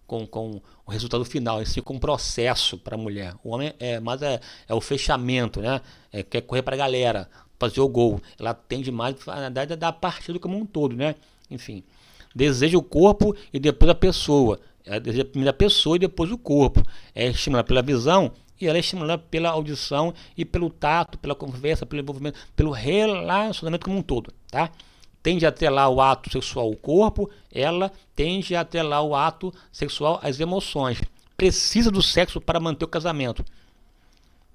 o resultado final, sim com o processo para a mulher. O homem mais o fechamento, né? Quer correr para a galera, fazer o gol. Ela tende mais a dar partida como um todo, né? Enfim, deseja o corpo e depois a pessoa. Ela deseja primeiro a pessoa e depois o corpo. É estimulada pela visão e ela é estimulada pela audição e pelo tato, pela conversa, pelo envolvimento, pelo relacionamento como um todo, tá? Tende a atrelar o ato sexual ao corpo, ela tende a atrelar o ato sexual às emoções. Precisa do sexo para manter o casamento.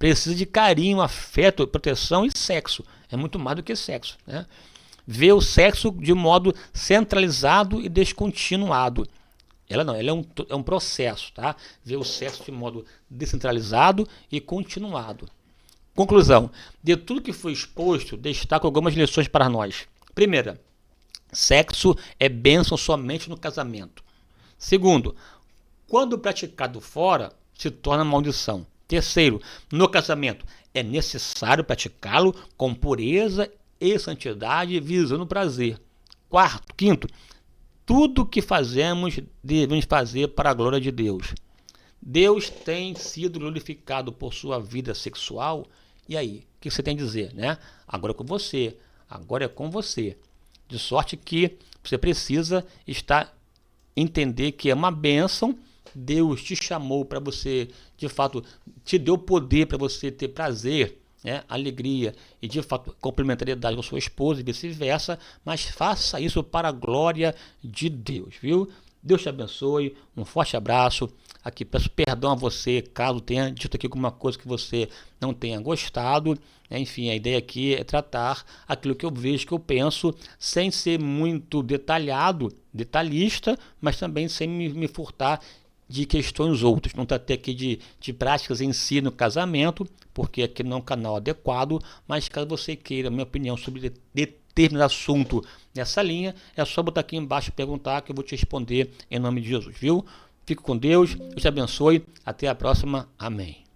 Precisa de carinho, afeto, proteção e sexo. É muito mais do que sexo, né? Vê o sexo de modo centralizado e descontinuado. Ela não, ela é um processo, tá? Vê o sexo de modo descentralizado e continuado. Conclusão. De tudo que foi exposto, destaco algumas lições para nós. Primeira, sexo é bênção somente no casamento. Segundo, quando praticado fora, se torna maldição. Terceiro, no casamento, é necessário praticá-lo com pureza e santidade, visando o prazer. Quinto, tudo que fazemos, devemos fazer para a glória de Deus. Deus tem sido glorificado por sua vida sexual. E aí, o que você tem a dizer, né? Agora é com você. Agora é com você. De sorte que você precisa entender que é uma bênção. Deus te chamou para você, de fato, te deu poder para você ter prazer, né, alegria e de fato complementariedade com sua esposa e vice-versa, mas faça isso para a glória de Deus, viu? Deus te abençoe, um forte abraço. Aqui peço perdão a você caso tenha dito aqui alguma coisa que você não tenha gostado. Enfim, a ideia aqui é tratar aquilo que eu vejo, que eu penso, sem ser muito detalhista, mas também sem me furtar de questões outras. Não tratei aqui de práticas em si no casamento, porque aqui não é um canal adequado, mas caso você queira minha opinião sobre termos assunto nessa linha, é só botar aqui embaixo e perguntar que eu vou te responder em nome de Jesus, viu? Fique com Deus, Deus te abençoe, até a próxima, amém.